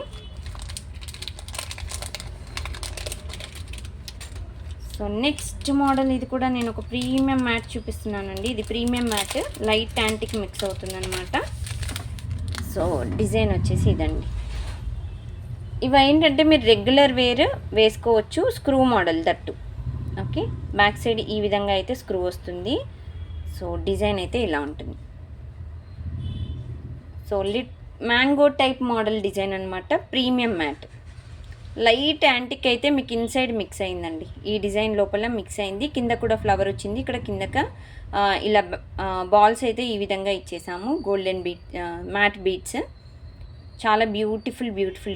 సో నెక్స్ట్ మోడల్ ఇది కూడా నేను ఒక ప్రీమియం మ్యాట్ చూపిస్తున్నానండి. ఇది premium matte light antique mix అవుతుందన్నమాట. సో డిజైన్ వచ్చేసి ఇదండి. ఇవి ఏంటంటే మీరు రెగ్యులర్ వేర్ వేసుకోవచ్చు, screw model that. Okay, back side ఈ విధంగా అయితే స్క్రూ వస్తుంది. సో డిజైన్ అయితే ఇలా ఉంటుంది. So mango type model design అనమాట. ప్రీమియం మ్యాట్ లైట్ యాంటిక్ అయితే మీకు ఇన్సైడ్ మిక్స్ అయిందండి. ఈ డిజైన్ లోపల మిక్స్ అయింది, కింద కూడా ఫ్లవర్ వచ్చింది. ఇక్కడ కిందక ఇలా బాల్స్ అయితే ఈ విధంగా ఇచ్చేసాము, గోల్డెన్ బీట్ మ్యాట్ బీట్స్. చాలా బ్యూటిఫుల్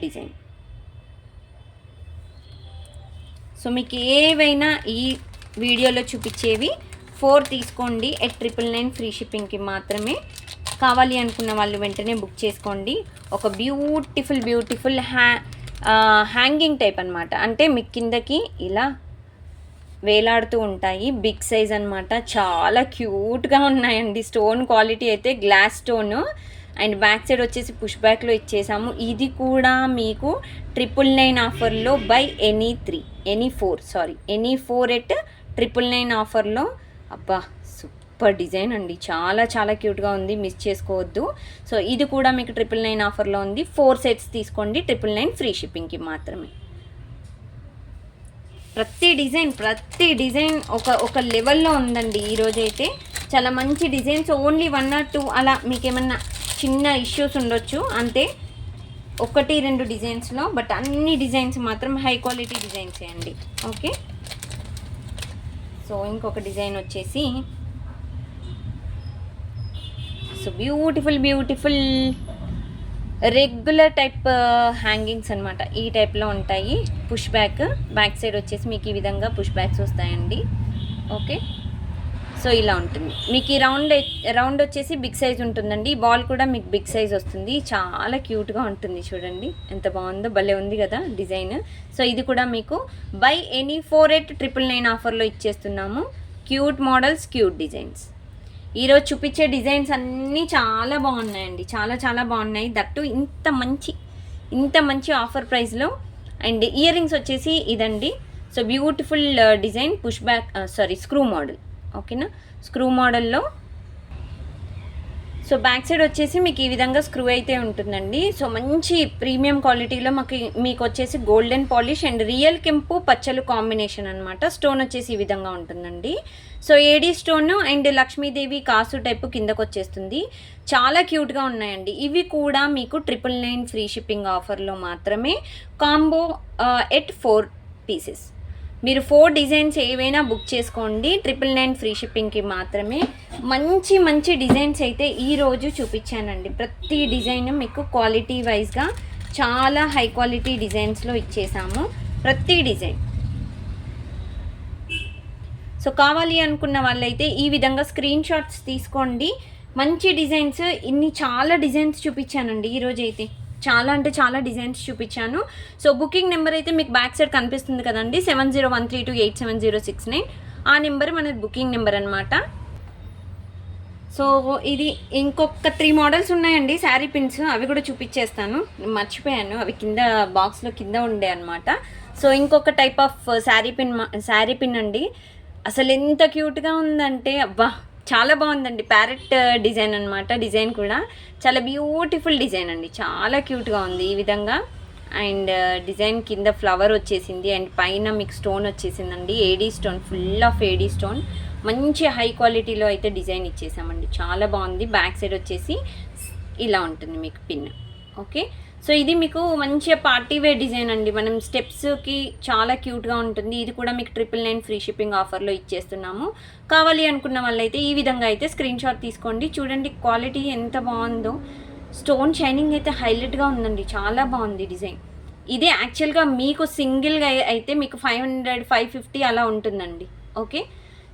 డిజైన్. సో మీకు ఏవైనా ఈ వీడియోలో చూపించేవి 4 తీసుకోండి. ఎట్ 999 ఫ్రీ షిప్పింగ్కి మాత్రమే. కావాలి అనుకున్న వాళ్ళు వెంటనే బుక్ చేసుకోండి. ఒక బ్యూటిఫుల్ హ్యాంగింగ్ టైప్ అనమాట. అంటే మీ కిందకి ఇలా వేలాడుతూ ఉంటాయి. బిగ్ సైజ్ అనమాట. చాలా క్యూట్గా ఉన్నాయండి. స్టోన్ క్వాలిటీ అయితే glass stone. And back side వచ్చేసి పుష్ బ్యాక్లో ఇచ్చేసాము. ఇది కూడా మీకు 999 ఆఫర్లో బై ఎనీ 4 ఎట్ 999 ఆఫర్లో. అబ్బా సూపర్ డిజైన్ అండి. చాలా క్యూట్గా ఉంది, మిస్ చేసుకోవద్దు. సో ఇది కూడా మీకు 999 ఆఫర్లో ఉంది. 4 సెట్స్ తీసుకోండి, 999 ఫ్రీ షిప్పింగ్కి మాత్రమే. ప్రతి డిజైన్ ఒక లెవెల్లో ఉందండి. ఈరోజైతే చాలా మంచి డిజైన్స్. ఓన్లీ 1 or 2 అలా మీకు ఏమన్నా చిన్న ఇష్యూస్ ఉండొచ్చు అంతే, 1-2 డిజైన్స్లో. బట్ అన్ని డిజైన్స్ మాత్రం హై క్వాలిటీ డిజైన్సే అండి. ఓకే, సో ఇంకొక డిజైన్ వచ్చేసి so beautiful regular type hangings అనమాట. ఈ టైప్లో ఉంటాయి. పుష్ బ్యాక్ సైడ్ వచ్చేసి మీకు ఈ విధంగా పుష్ బ్యాక్స్ వస్తాయండి. ఓకే, సో ఇలా ఉంటుంది. మీకు ఈ రౌండ్ వచ్చేసి బిగ్ సైజ్ ఉంటుందండి. బాల్ కూడా మీకు బిగ్ సైజ్ వస్తుంది. చాలా క్యూట్గా ఉంటుంది. చూడండి ఎంత బాగుందో, భలే ఉంది కదా డిజైన్. సో ఇది కూడా మీకు బై ఎనీ 4 ఎట్ 999 ఆఫర్లో ఇచ్చేస్తున్నాము. Cute models, cute designs. ఈరోజు చూపించే డిజైన్స్ అన్నీ చాలా బాగున్నాయండి. చాలా బాగున్నాయి. దట్టు ఇంత మంచి ఆఫర్ ప్రైస్లో. అండ్ ఇయర్ రింగ్స్ వచ్చేసి ఇదండి. So beautiful design screw model. ఓకేనా, స్క్రూ మోడల్లో. సో బ్యాక్ సైడ్ వచ్చేసి మీకు ఈ విధంగా స్క్రూ అయితే ఉంటుందండి. సో మంచి ప్రీమియం క్వాలిటీలో మీకు వచ్చేసి గోల్డెన్ పాలిష్ అండ్ రియల్ కెంపు పచ్చలు కాంబినేషన్ అనమాట. స్టోన్ వచ్చేసి ఈ విధంగా ఉంటుందండి. So AD stone and Lakshmidevi కాసు టైపు కిందకు వచ్చేస్తుంది. చాలా క్యూట్గా ఉన్నాయండి. ఇవి కూడా మీకు 999 ఫ్రీ షిప్పింగ్ ఆఫర్లో మాత్రమే. Combo at 4 pieces. మీరు 4 డిజైన్స్ ఏవైనా బుక్ చేసుకోండి, 999 ఫ్రీ షిప్పింగ్కి మాత్రమే. మంచి డిజైన్స్ అయితే ఈరోజు చూపించానండి. ప్రతి డిజైన్ మీకు క్వాలిటీ వైజ్గా చాలా హై క్వాలిటీ డిజైన్స్లో ఇచ్చేసాము. ప్రతి డిజైన్. సో కావాలి అనుకున్న వాళ్ళైతే ఈ విధంగా స్క్రీన్ షాట్స్ తీసుకోండి. మంచి డిజైన్స్, చాలా డిజైన్స్ చూపించానండి ఈరోజైతే. చాలా డిజైన్స్ చూపించాను. సో బుకింగ్ నెంబర్ అయితే మీకు బ్యాక్ సైడ్ కనిపిస్తుంది కదండి, 7013287069. ఆ నెంబర్ మన బుకింగ్ నెంబర్ అనమాట. సో ఇది ఇంకొక 3 మోడల్స్ ఉన్నాయండి శారీ పిన్స్. అవి కూడా చూపించేస్తాను, మర్చిపోయాను. అవి బాక్స్లో కింద ఉండే అనమాట. సో ఇంకొక టైప్ ఆఫ్ శారీ పిన్ అండి. అసలు ఎంత క్యూట్గా ఉందంటే అబ్బా, చాలా బాగుందండి. ప్యారెట్ డిజైన్ అనమాట. డిజైన్ కూడా చాలా బ్యూటిఫుల్ డిజైన్ అండి. చాలా క్యూట్గా ఉంది ఈ విధంగా. అండ్ డిజైన్ కింద ఫ్లవర్ వచ్చేసింది అండ్ పైన మీకు స్టోన్ వచ్చేసిందండి. AD stone, full of AD stone. మంచి హై క్వాలిటీలో అయితే డిజైన్ ఇచ్చేసామండి. చాలా బాగుంది. బ్యాక్ సైడ్ వచ్చేసి ఇలా ఉంటుంది మీకు పిన్. ఓకే, సో ఇది మీకు మంచిగా పార్టీ వేర్ డిజైన్ అండి. మనం స్టెప్స్కి చాలా క్యూట్గా ఉంటుంది. ఇది కూడా మీకు 999 ఫ్రీ షిప్పింగ్ ఆఫర్లో ఇచ్చేస్తున్నాము. కావాలి అనుకున్న వాళ్ళైతే ఈ విధంగా అయితే స్క్రీన్ షాట్ తీసుకోండి. చూడండి క్వాలిటీ ఎంత బాగుందో. స్టోన్ షైనింగ్ అయితే హైలైట్గా ఉందండి. చాలా బాగుంది డిజైన్. ఇదే యాక్చువల్గా మీకు సింగిల్గా అయితే మీకు 500, 550 అలా ఉంటుందండి. ఓకే,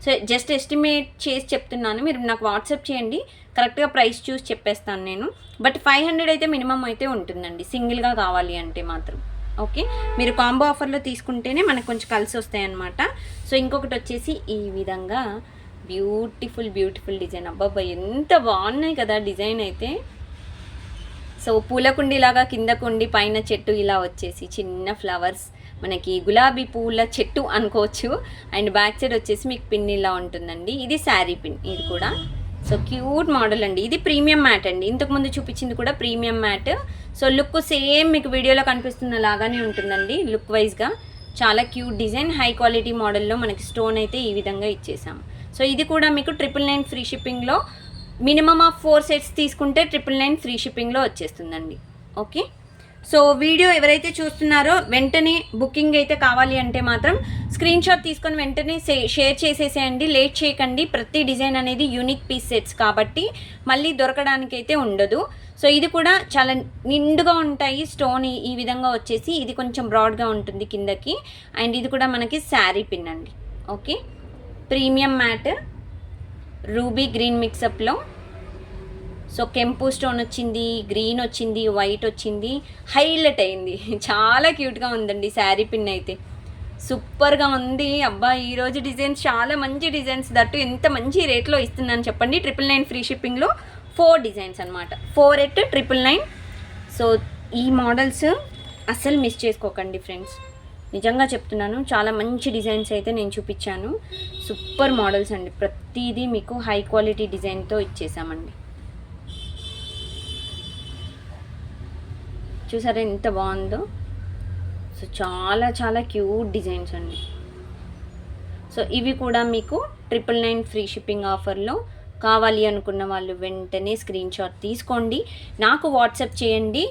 సో జస్ట్ ఎస్టిమేట్ చేసి చెప్తున్నాను. మీరు నాకు వాట్సాప్ చేయండి, కరెక్ట్గా ప్రైస్ చూసి చెప్పేస్తాను నేను. బట్ 500 అయితే మినిమం అయితే ఉంటుందండి సింగిల్గా కావాలి అంటే మాత్రం. ఓకే, మీరు కాంబో ఆఫర్లో తీసుకుంటేనే మనకు కొంచెం కలిసి వస్తాయన్నమాట. సో ఇంకొకటి వచ్చేసి ఈ విధంగా బ్యూటిఫుల్ డిజైన్. అబ్బాబ్బా ఎంత బాగున్నాయి కదా డిజైన్ అయితే. సో పూలకుండిలాగా కింద కుండి పైన చెట్టు ఇలా వచ్చేసి చిన్న ఫ్లవర్స్, మనకి గులాబీ పూల చెట్టు అనుకోవచ్చు. అండ్ బ్యాక్ సైడ్ వచ్చేసి మీకు పిన్ ఇలా ఉంటుందండి. ఇది శారీ పిన్, ఇది కూడా సో క్యూట్ మోడల్ అండి. ఇది ప్రీమియం మ్యాట్ అండి, ఇంతకుముందు చూపించింది కూడా premium matte. So look same మీకు వీడియోలో కనిపిస్తున్న లాగానే ఉంటుందండి లుక్ వైజ్గా. చాలా క్యూట్ డిజైన్, హై క్వాలిటీ మోడల్లో మనకి స్టోన్ అయితే ఈ విధంగా ఇచ్చేసాము. సో ఇది కూడా మీకు 999 ఫ్రీ షిప్పింగ్లో, మినిమమ్ ఆఫ్ 4 సెట్స్ తీసుకుంటే 999 ఫ్రీ షిప్పింగ్లో వచ్చేస్తుందండి. ఓకే, సో వీడియో ఎవరైతే చూస్తున్నారో వెంటనే బుకింగ్ అయితే కావాలి అంటే మాత్రం స్క్రీన్ షాట్ తీసుకొని వెంటనే షేర్ చేసేసేయండి, లేట్ చేయకండి. ప్రతి డిజైన్ అనేది యూనిక్ పీస్ సెట్స్ కాబట్టి మళ్ళీ దొరకడానికైతే ఉండదు. సో ఇది కూడా చాలా నిండుగా ఉంటాయి స్టోన్ ఈ విధంగా వచ్చేసి. ఇది కొంచెం బ్రాడ్గా ఉంటుంది కిందకి. అండ్ ఇది కూడా మనకి శారీ పిన్ అండి. Okay, premium matte ruby green మిక్సప్లో. సో కెంపు స్టోన్ వచ్చింది, గ్రీన్ వచ్చింది, వైట్ వచ్చింది, హైలైట్ అయింది. చాలా క్యూట్గా ఉందండి శారీ పిన్ అయితే, సూపర్గా ఉంది. అబ్బా ఈరోజు డిజైన్స్ చాలా మంచి డిజైన్స్, దట్టు ఎంత మంచి రేట్లో ఇస్తున్నాను చెప్పండి. 999 ఫ్రీ షిప్పింగ్లో 4 డిజైన్స్ అనమాట, 4 at 999. సో ఈ మోడల్స్ అస్సలు మిస్ చేసుకోకండి ఫ్రెండ్స్, నిజంగా చెప్తున్నాను. చాలా మంచి డిజైన్స్ అయితే నేను చూపించాను, సూపర్ మోడల్స్ అండి. ప్రతిదీ మీకు హై క్వాలిటీ డిజైన్తో ఇచ్చేసామండి. చూసారా ఎంత బాగుందో. సో చాలా చాలా క్యూట్ డిజైన్స్ అండి. సో ఇవి కూడా మీకు 999 ఫ్రీ షిప్పింగ్ ఆఫర్లో కావాలి అనుకున్న వాళ్ళు వెంటనే స్క్రీన్ షాట్ తీసుకోండి, నాకు వాట్సాప్ చేయండి.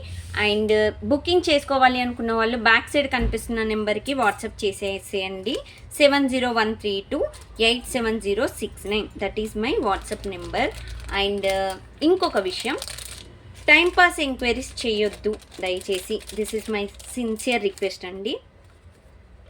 అండ్ బుకింగ్ చేసుకోవాలి అనుకున్న వాళ్ళు బ్యాక్ సైడ్ కనిపిస్తున్న నెంబర్కి వాట్సాప్ చేసేసేయండి. 70132870069, that is my WhatsApp number. And ఇంకొక విషయం, టైంపాస్ ఎంక్వైరీస్ చేయొద్దు దయచేసి, this is my sincere request అండి.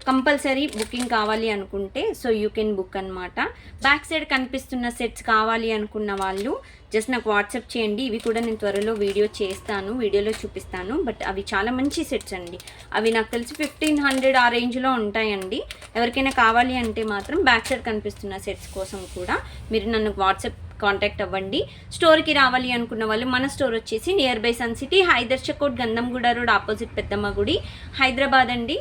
కంపల్సరీ బుకింగ్ కావాలి అనుకుంటే సో యూ కెన్ బుక్ అనమాట. బ్యాక్ సైడ్ కనిపిస్తున్న సెట్స్ కావాలి అనుకున్న వాళ్ళు జస్ట్ నాకు వాట్సాప్ చేయండి. ఇవి కూడా నేను త్వరలో వీడియోలో చూపిస్తాను. బట్ అవి చాలా మంచి సెట్స్ అండి, అవి నాకు తెలిసి 1500 ఆ రేంజ్లో ఉంటాయండి. ఎవరికైనా కావాలి అంటే మాత్రం బ్యాక్ సైడ్ కనిపిస్తున్న సెట్స్ కోసం కూడా మీరు నన్ను వాట్సాప్ కాంటాక్ట్ అవ్వండి. స్టోర్కి రావాలి అనుకున్న వాళ్ళు మన స్టోర్ వచ్చేసి near by sun city, Hyder Shakote, Gandhamguda road opposite Peddamma గుడి, హైదరాబాద్ అండి.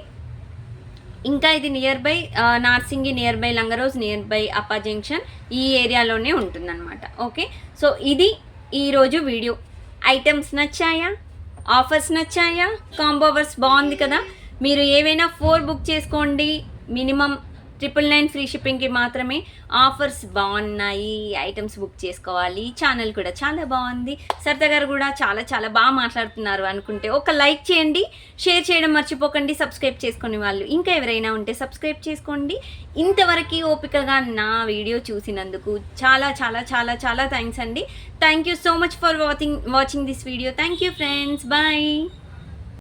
ఇంకా ఇది near by Narsingi, near by Langar Houz, near by Appa junction, ఈ ఏరియాలోనే ఉంటుందన్నమాట. ఓకే, సో ఇది ఈరోజు వీడియో. ఐటమ్స్ నచ్చాయా, ఆఫర్స్ నచ్చాయా, కాంబో ఆఫర్స్ బాగుంది కదా. మీరు ఏవైనా 4 బుక్ చేసుకోండి, మినిమం 999 ఫ్రీ షిప్పింగ్కి మాత్రమే. ఆఫర్స్ బాగున్నాయి, ఐటమ్స్ బుక్ చేసుకోవాలి. ఛానల్ కూడా చాలా బాగుంది, సరిత గారు కూడా చాలా చాలా బాగా మాట్లాడుతున్నారు అనుకుంటే ఒక లైక్ చేయండి, షేర్ చేయడం మర్చిపోకండి. సబ్స్క్రైబ్ చేసుకునే వాళ్ళు ఇంకా ఎవరైనా ఉంటే సబ్స్క్రైబ్ చేసుకోండి. ఇంతవరకు ఓపికగా నా వీడియో చూసినందుకు చాలా చాలా చాలా చాలా థ్యాంక్స్ అండి. Thank you so much for watching this video. Thank you friends, bye.